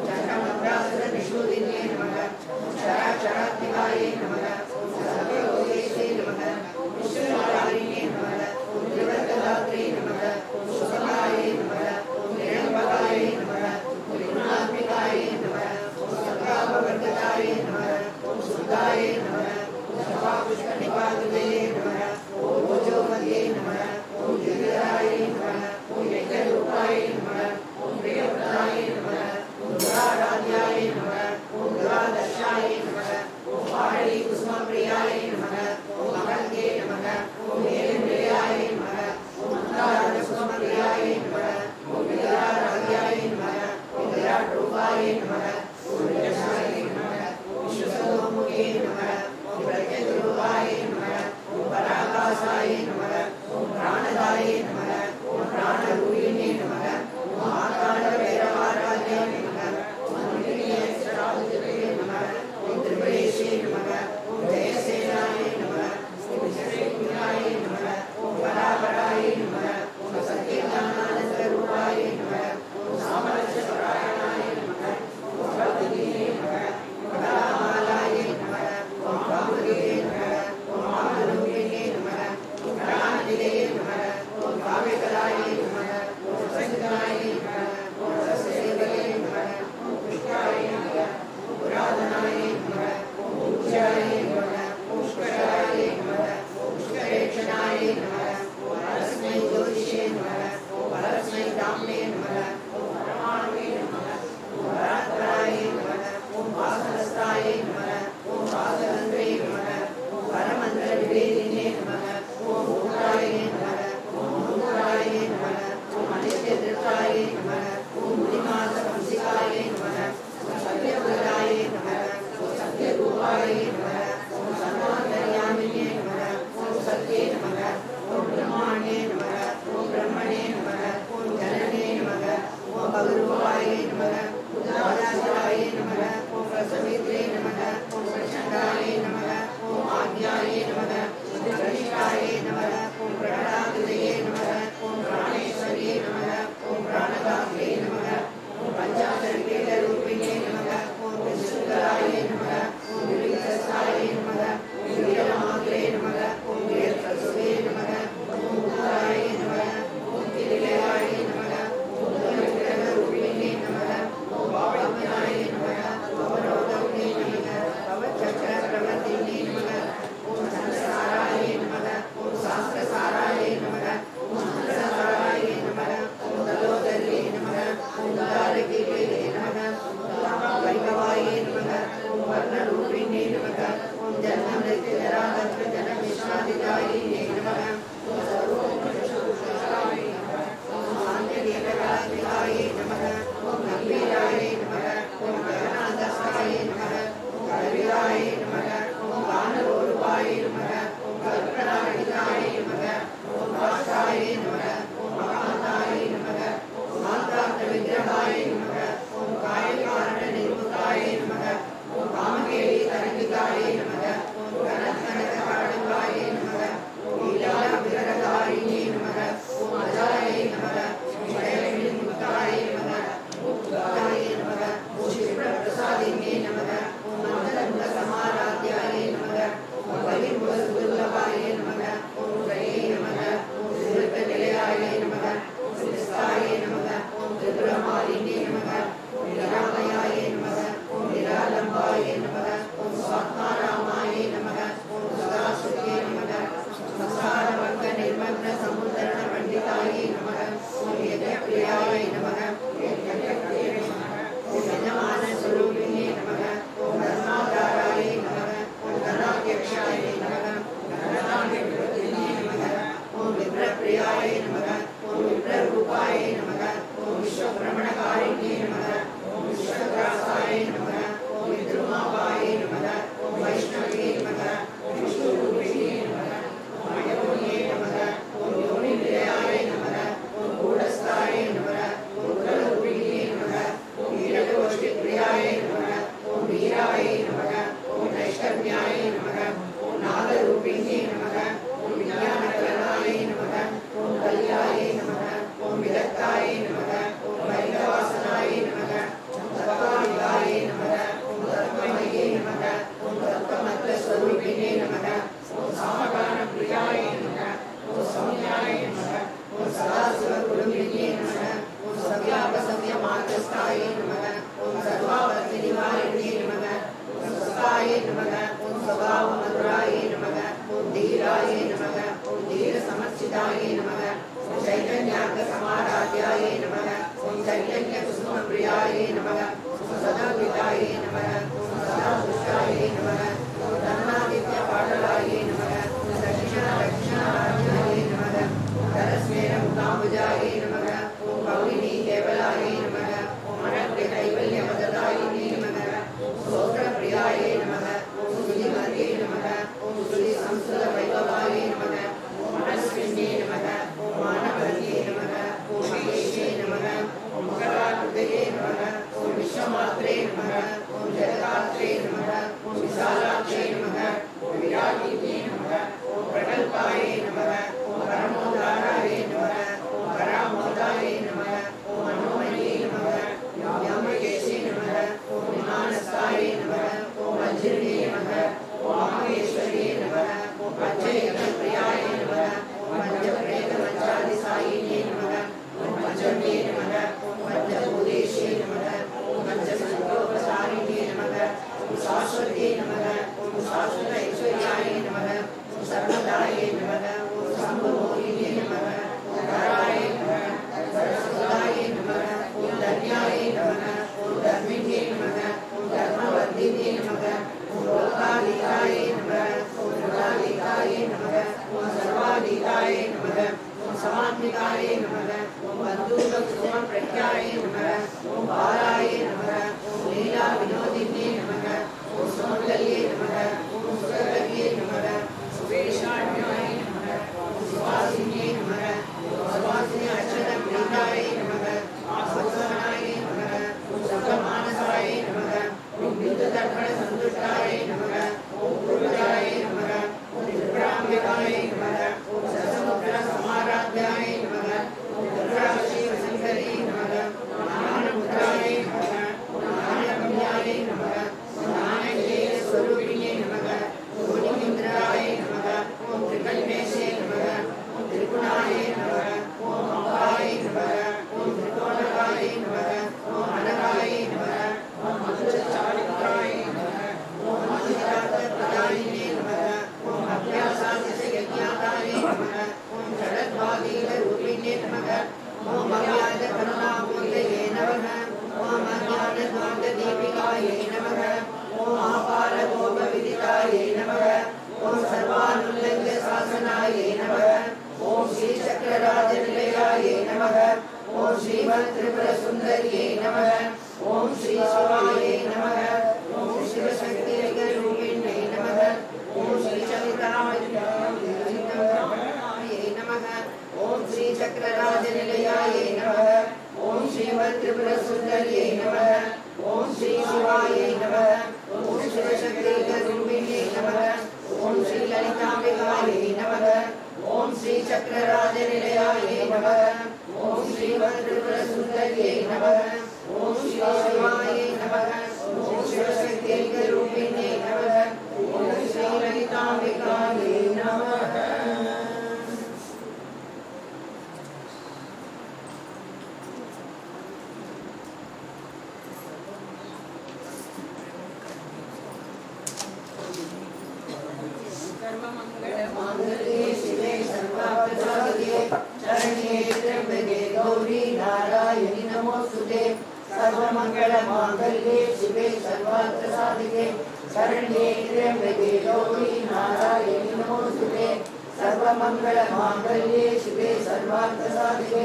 चण्डमन्त्रासुरनिषूदिन्यै नमः ॐ शराक्षरात्मिकायै नमः ॐ सर्वलोकेशै नमः ॐ विश्वनारायणे नमः ॐ त्रिवर्गदात्रे नमः ॐ सुखमायै नमः ॐ निरङ्गकायै नमः ॐ गुणात्मिकायै नमः ॐ सद्भाववर्धकायै नमः ॐ शुद्धायै नमः ॐ सभापुष्पनिपातये नमः ॐ भोजोमत्यै नमः ॐ गिरिधरायै नमः ॐ यज्ञरूपायै नमः ॐ प्रियव्रतायै नमः ॐ दुराराध्यायै नमः ॐ दुरादर्शायै नमः ॐ पाणि कुसुमप्रियायै नमः ॐ महन्ये नमः ॐ हेरेन्द्रियायै नमः ॐ मन्दारकुसुमप्रियायै नमः ॐ विराराध्यायै नमः ॐ विराट्रूपायै नमः ॐ विरसायै नमः ॐ विश्वसदोमुखे नमः ॐ प्रत्यग्रूपायै नमः ॐ पराकाशायै नमः ॐ प्राणदायै नमः ॐ प्राणरूपिणे नमः ॐ आकाण्डभैरवाराध्याय नमः ॐ मुनियेश्वराधिपते नमः ॐ त्रिपुरेशे नमः ॐ जयसेनायै नमः ॐ विश्वेश्वराय नमः ॐ परापरायै नमः ॐ सत्यज्ञानानन्दरूपायै नमः ॐ सामरस्यपरायणाय नमः ॐ भक्तिने नमः ॐ कलामालायै नमः ॐ कामदे नमः ॐ कामरूपिणे नमः ॐ प्राणनिलये नमः ॐ काव्यकलायै नमः प्रियाय नमः ओम विप्ररूपाय नमः ओम विश्वभ्रमणकारिण्ये नमः ओम विश्वग्रासाय नमः ओम विद्रुमावाय नमः ओम वैष्णवे नमः ओम विष्णुरूपिणे नमः ओम योनिये नमः ओम योनिनिलयाय नमः ओम गूढस्थाय नमः ओम कुलरूपिणे नमः ओम वीरकोष्ठप्रियाय नमः ओम वीराय नमः ओम नैष्कर्म्याय नमः ओम नागरूपिणे नमः ओम विज्ञानकलनाय नमः ओम कल्याय नमः ओम विदग्धाय नमः ओम वैद्यवासनाय नमः ओम तत्त्वविदाय नमः ओम तत्त्वमये नमः ओम तत्त्वमत्तस्वरूपिणे नमः ओम सामगानप्रियाय नमः ओम सौम्याय नमः ओम सदाशिवकुलुम्बिने नमः ओम सव्यापसव्यमार्गस्थाय नमः ओम सर्वावर्तिनिवारिणे नमः ओम स्वस्थाय नमः ओम स्वभावमधुराय नमः ओम धीराय नमः ओम धीरसमच्चिदाय नमः ओम चैतन्यार्कसमाराध्याय नमः ओम चैतन्यकुसुमप्रियाय नमः ओम सदाविदाय नमः ओम सदादुष्टाय नमः ओम धनादित्यपाटलाय नमः ओम दक्षिणारक्षणाराध्याय नमः ओम करस्मेरमुदाम्बुजाय नमः ओम गौरिणी केवलाय नमः ओम अनन्यकैवल्यमददायिने नमः ओम स्तोत्रप्रियाय नमः ओम सुधिमते नमः ओम सुधिसंस्कृतवैभवाय नमः ओम मनस्विन्ये नमः ओम मानवर्ये नमः ओम महेशे नमः ओम मकराकृतये नमः ओम विश्वमात्रे नमः ओम जगदात्रे नमः ओम विशालाक्षे नमः ओम विराटिने नमः ओम प्रकल्पाय नमः ओम परमोदाराय नमः ओम परामोदाय नमः ओम मनोमये नमः व्यामकेशे नमः ओम विमानस्थाय नमः ओम वज्रणे नमः ओम महेश्वरे नमः ओम पंचयज्ञप्रियाय नमः ओम पंचप्रेतमंचादिसायिने नमः ओम पंचमे नमः ओम पंचभूतेशे नमः ओम पंचसंयोगसारिणे नमः ओम शाश्वते नमः ओम शाश्वत ऐश्वर्याय नमः ओम सर्वदाय नमः ओम शम्भुमोहिने नमः ओम धराय नमः ओम सरस्वताय नमः ओम धन्याय नमः ओम धर्मिणे नमः ओम धर्मवर्धिने नमः ओम लोकाधिकाय नमः ओम लोकाधिकाय नमः ओम सर्वाधिकाय नमः ओम समात्मिकाय नमः ओम बन्धुककुसुमप्रज्ञाय नमः ओम बालाय नमः ओम लीला विनोदिने नमः ओम सौन्दर्ये नमः ओम सुरगर्ये नमः सुवेशाढ्याय नमः ओम सुवासिने नमः ओम सुवासिने अक्षरप्रीताय नमः ओम सत्सवनाय नमः ओम सत्वमानसाय नमः ओम विद्युदर्पणसन्तुष्टाय नमः ओम पूर्वजाय नमः ओम त्रिपुराम्बिकाय नमः ओम ससमुद्रसमाराध्याय नमः ओम दुर्गाशिवशङ्करी नमः ओम ज्ञानमुद्राय नमः ओम ज्ञानगम्याय नमः ओम ज्ञानज्ञेयस्वरूपिणे नमः ओम योनिन्द्राय नमः ओम त्रिकल्पेशे नमः ओम त्रिगुणाय नमः ओम अम्बाय नमः ओम त्रिकोणकाय नमः ओम अनगाय नमः ओम मधुरचारित्राय नमः ओम मधुरार्थप्रदायिने नमः ओम अभ्यासादिशयज्ञाताय नमः ओम जडद्वादीलरूपिणे नमः ओम अव्याजकरुणामूर्तये नमः ओम अज्ञानद्वान्तदीपिकाय नमः ओम आपारगोपविदिताय नमः ओम सर्वानुल्लङ्घ्य शासनाय नमः ओम श्रीचक्रराजनिलयाय नमः ओम श्रीमत्त्रिपुरसुन्दर्ये नमः ओम श्री शिवाय नमः ओम शिवशक्तिरूपिणे नमः ओम श्रीचरिताय नमः ओम श्रीचक्रराजनिलयाय नमः ओम श्रीमत्त्रिपुरसुन्दर्ये नमः ओम श्री शिवाय नमः ओम शिवशक्तिरूपिणे नमः ओम श्रीललिताम्बिकाय नमः ओम श्रीचक्रराजनिलयाय नमः ओम श्रीमत्त्रिपुरसुन्दर्ये नमः ओम श्री शिवाय नमः ओम शिवशक्तिरूपिणे नमः ओम श्रीललिताम्बिकाय नमः। सर्वमङ्गलमाङ्गल्ये शिवे सर्वार्थसाधिके शरण्ये त्र्यम्बके गौरी नारायणि नमोस्तुते सर्वमङ्गलमाङ्गल्ये शिवे सर्वार्थसाधिके शरण्ये त्र्यम्बके गौरी नारायणि नमोस्तुते सर्व सर्वमङ्गलमाङ्गल्ये शिवे सर्वार्थसाधिके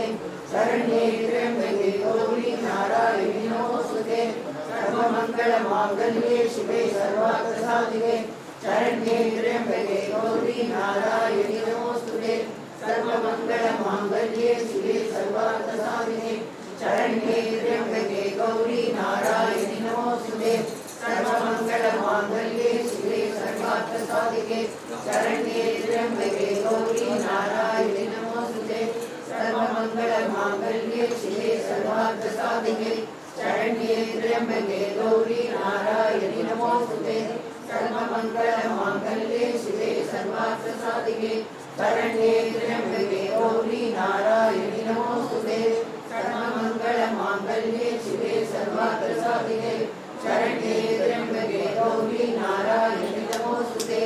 शरण्ये त्र्यम्बके गौरी नारायणि नमोस्तुते सर्वमङ्गलमाङ्गल्ये शिवे सर्वार्थसाधिके शरण्ये त्र्यम्बके गौरी नारायणि नमोस्तुते सर्वमङ्गलमाङ्गल्ये शिवे सर्वार्थसाधिके शरण्ये त्र्यम्बके गौरी नारायणि नमोस्तुते सर्वमङ्गलमाङ्गल्ये शिवे सर्वार्थसाधिके शरण्ये त्र्यम्बके गौरी नारायणि नमोस्तुते सर्वमङ्गलमाङ्गल्ये शिवे सर्वार्थसाधिके शरण्ये त्र्यम्बके गौरी नारायणि नमोस्तुते सर्वमङ्गलमाङ्गल्ये शिवे सर्वार्थसाधिके शरण्ये त्र्यम्बके गौरी नारायणि नमोस्तुते सर्वमङ्गलमाङ्गल्ये शिवे सर्वार्थसाधिके शरण्ये त्र्यम्बके गौरी नारायणि नमोस्तुते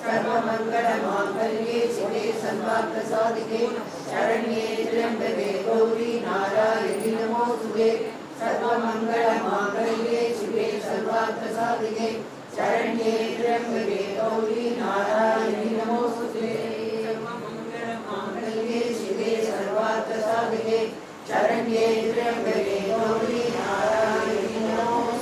सर्वमङ्गलमाङ्गल्ये शिवे सर्वार्थसाधिके शरण्ये त्र्यम्बके गौरी नारायणि नमोस्तुते सर्वमङ्गलमाङ्गल्ये शिवे सर्वार्थसाधिके शरण्ये त्र्यम्बके गौरी नारायणि नमोस्तुते सर्वमङ्गलमाङ्गल्ये शिवे सर्वार्थसाधिके शरण्ये त्र्यम्बके गौरी नारायणि नमोस्तुते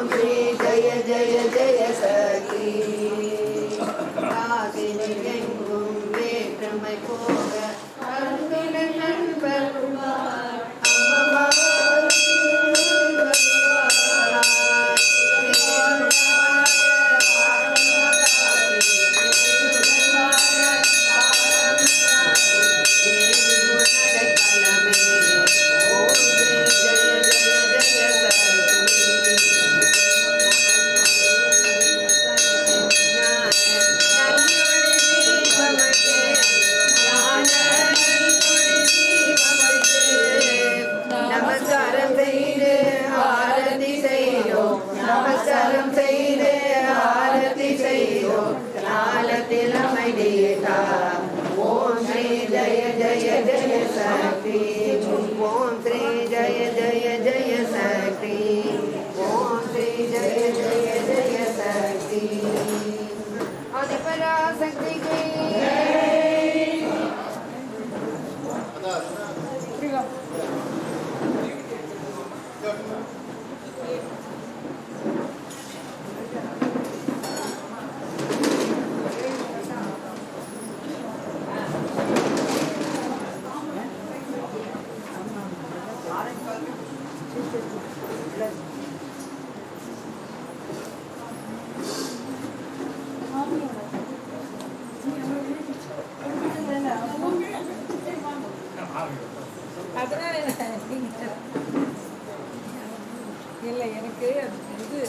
ஓம் ஸ்ரீ ஜெய ஜெய ஜெய சக்தி காசினி எங்கும் வேற்றுமை போக அன்பினை நண்பர் நமஸ்காரம் செய்து ஆரதி செய்தோம் நமஸ்காரம் செய்து ஆரதி செய்தோம் ஞானத்தில் அமைதியேதாம் ஓம் ஸ்ரீ ஜெய ஜெய ஜெய சக்தி ஓம் ஸ்ரீ ஜெய ஜெய ஜெய சக்தி ஓம் ஸ்ரீ ஜெய ஜெய ஜெய சக்தி ஆதிபராசக்திக்கு இல்லை எனக்கு இது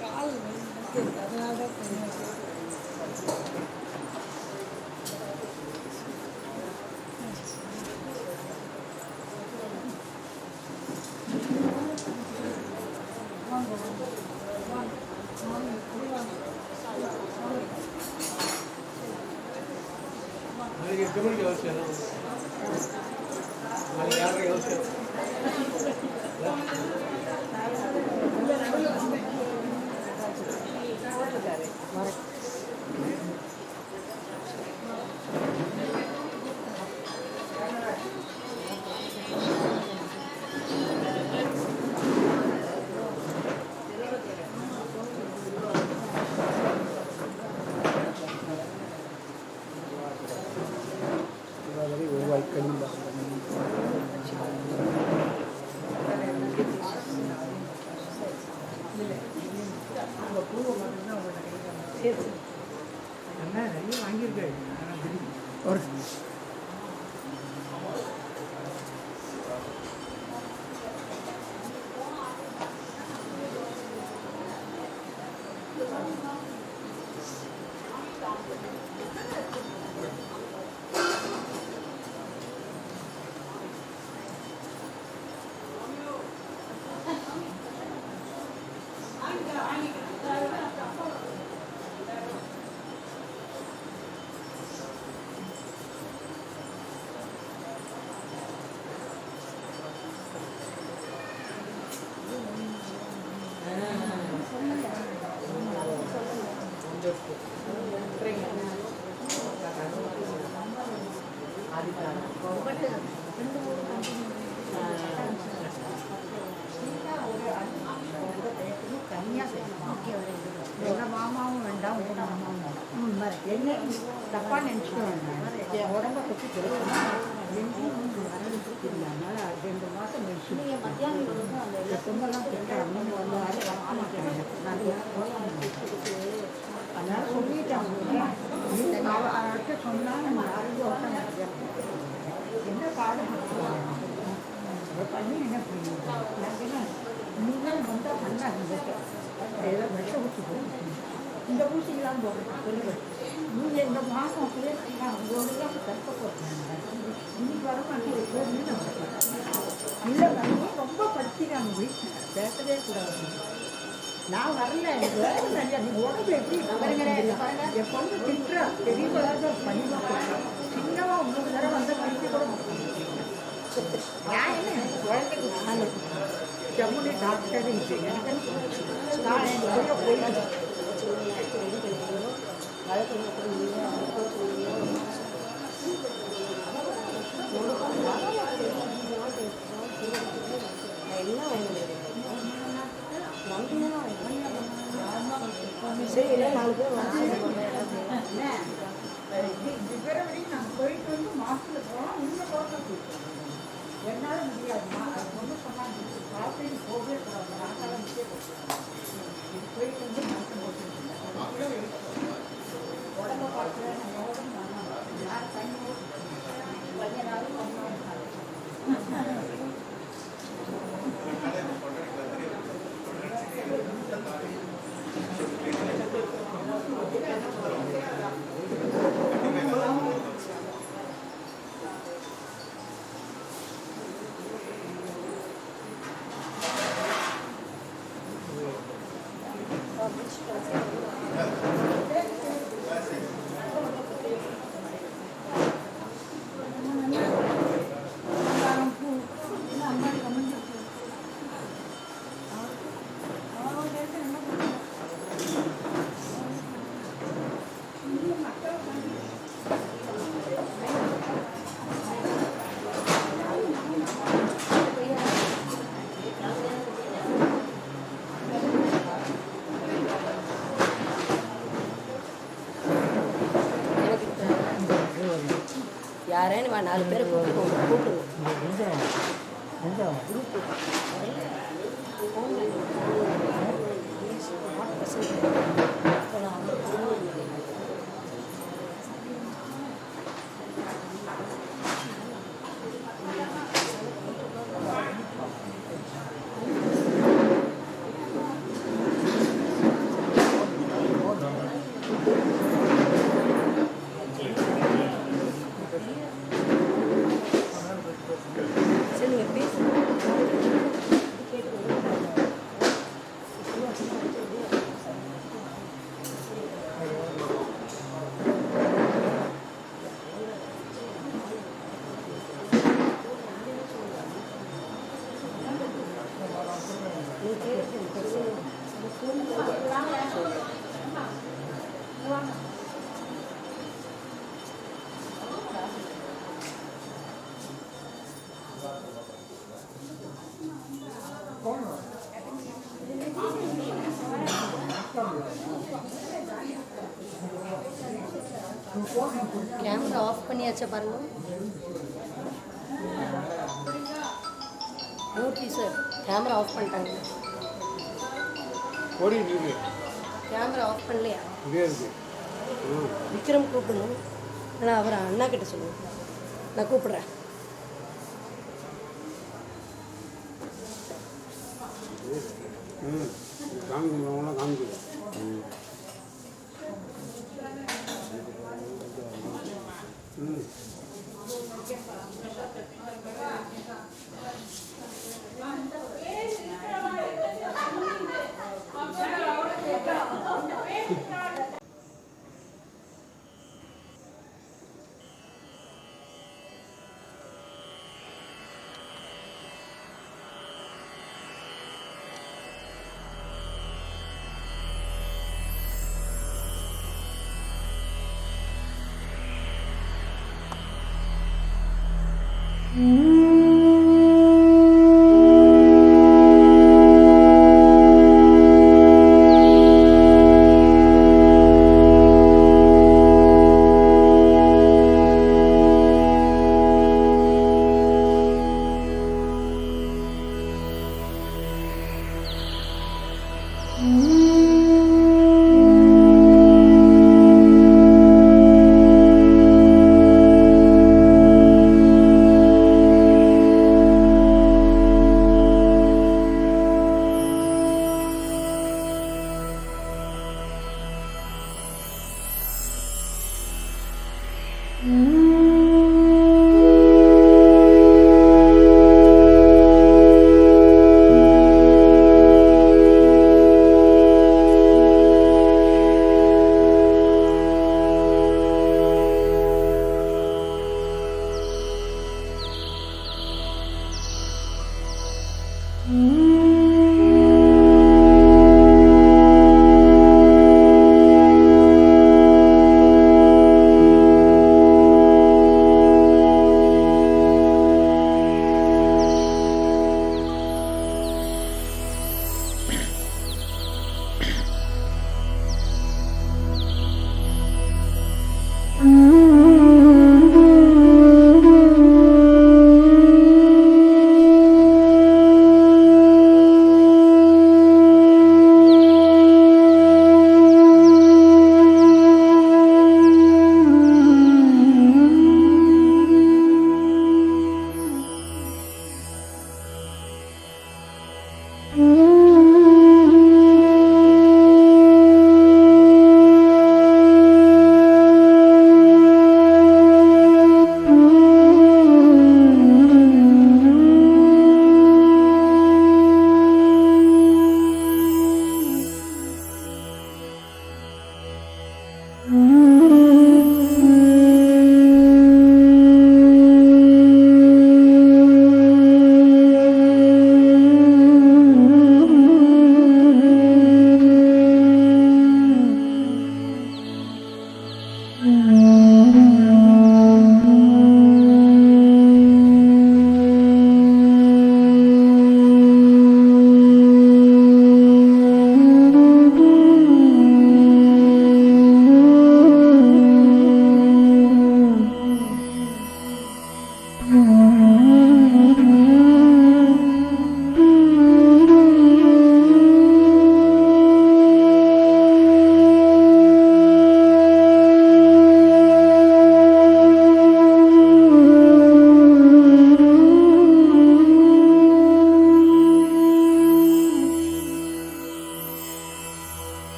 கால் அதனால தான் எங்கள் மாமாவும் வேண்டாம் உங்கள் மாமாவும் வேண்டாம் என்ன தப்பாக நினச்சிக்க வேண்டாம் என் உடம்பை பற்றி தெரியும் எங்கேயும் வரணுக்கு தெரியாமல் 2 மாதம் நினச்சி சொந்தெல்லாம் கேட்டாங்க அதனால் சொல்லிட்டாங்க அவர்கிட்ட சொன்னால் நம்ம யாரும் என்ன பாடம் பண்ணி என்ன பண்ணுவோம் நீங்கள் வந்தால் பண்ணாங்க ஏதோ விஷ ஊசி போட்டு இந்த ஊசியெல்லாம் போடுறது சொல்லுங்கள் நீங்கள் இந்த மாதம் அப்படியே உங்களோடலாம் கற்க போட்டாங்க இன்னைக்கு வர மாட்டேன் போகணும்னு இல்லை வந்து ரொம்ப படிக்கிறாங்க வீட்டில் பேசவே கூடாது நான் வரல எனக்கு வேலை நிறையா நீங்கள் உடம்பு எப்படி என் பொண்ணு திட்டுறா பெரியவளாக பண்ணிவா சின்னவா 3 தடவை வந்த படிக்க கூட நான் என்ன குழந்தைக்கு நான் ஜம்முனி டாக்டர் நான் எங்கள் போயிட்டு எல்லாம் சரி இல்லை 4 பேர் பிப்ரவரி நாங்கள் போயிட்டு வந்து மாசத்துல போனோம். இந்த போகிறது என்னால் முடியாதுமா. அது ஒன்று சொன்னாங்க, ராத்திரி போகவே கூடாது, நாங்கள் நிச்சயம் போயிட்டு வந்து மாசம் போட்டு உடம்ப பார்க்குறேன். யார் தண்ணி பையனாலும் யாரேன்னு 4 பேரை கூப்பிடுவோம். கேமரா ஆஃப் பண்ணியாச்சா பாருங்க. மூர்த்தி சார் கேமரா ஆஃப் பண்ணிட்டாங்க. கேமரா ஆஃப் பண்ணலையா? விக்ரம் கூப்பிடணும். ஆனால் அவர் அண்ணா கிட்ட சொல்லுங்க, நான் கூப்பிடுறேன்.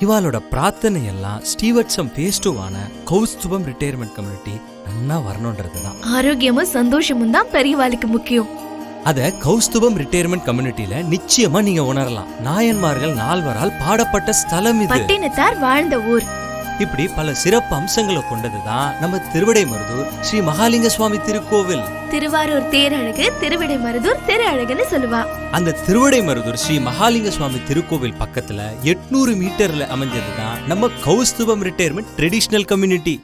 இவாளோட பிரார்த்தனை எல்லாம் ஸ்டீவர்ட்சம் ஃபேஸ் 2 கௌஸ்துபம் ரிட்டையர்மெண்ட் கம்யூனிட்டி நன்னா வரணுன்றதுதான். ஆரோக்கியமும் சந்தோஷமும் தான் பெரியவாளுக்கு முக்கியம். அத கௌஸ்துபம் ரிட்டையர்மெண்ட் கம்யூனிட்டில நிச்சயமா நீங்க உணரலாம். நாயன்மார்கள் 4வரால் பாடப்பட்ட ஸ்தலம் இது. பட்டினத்தார் வாழ்ந்த ஊர். இப்படி பல சிறப்பு அம்சங்களை கொண்டதுதான் நம்ம திருவிடைமருதூர் ஸ்ரீ மகாலிங்க சுவாமி திருக்கோவில். திருவாரூர் தேரழகு திருவிடைமருதூர் திரு அழகுன்னு சொல்லுவா. அந்த திருவிடைமருதூர் ஸ்ரீ மகாலிங்க சுவாமி திருக்கோவில் பக்கத்துல 800 மீட்டர்ல அமைஞ்சதுதான் நம்ம கௌஸ்துபம் ரிட்டையர்மெண்ட் ட்ரெடிஷனல் கம்யூனிட்டி.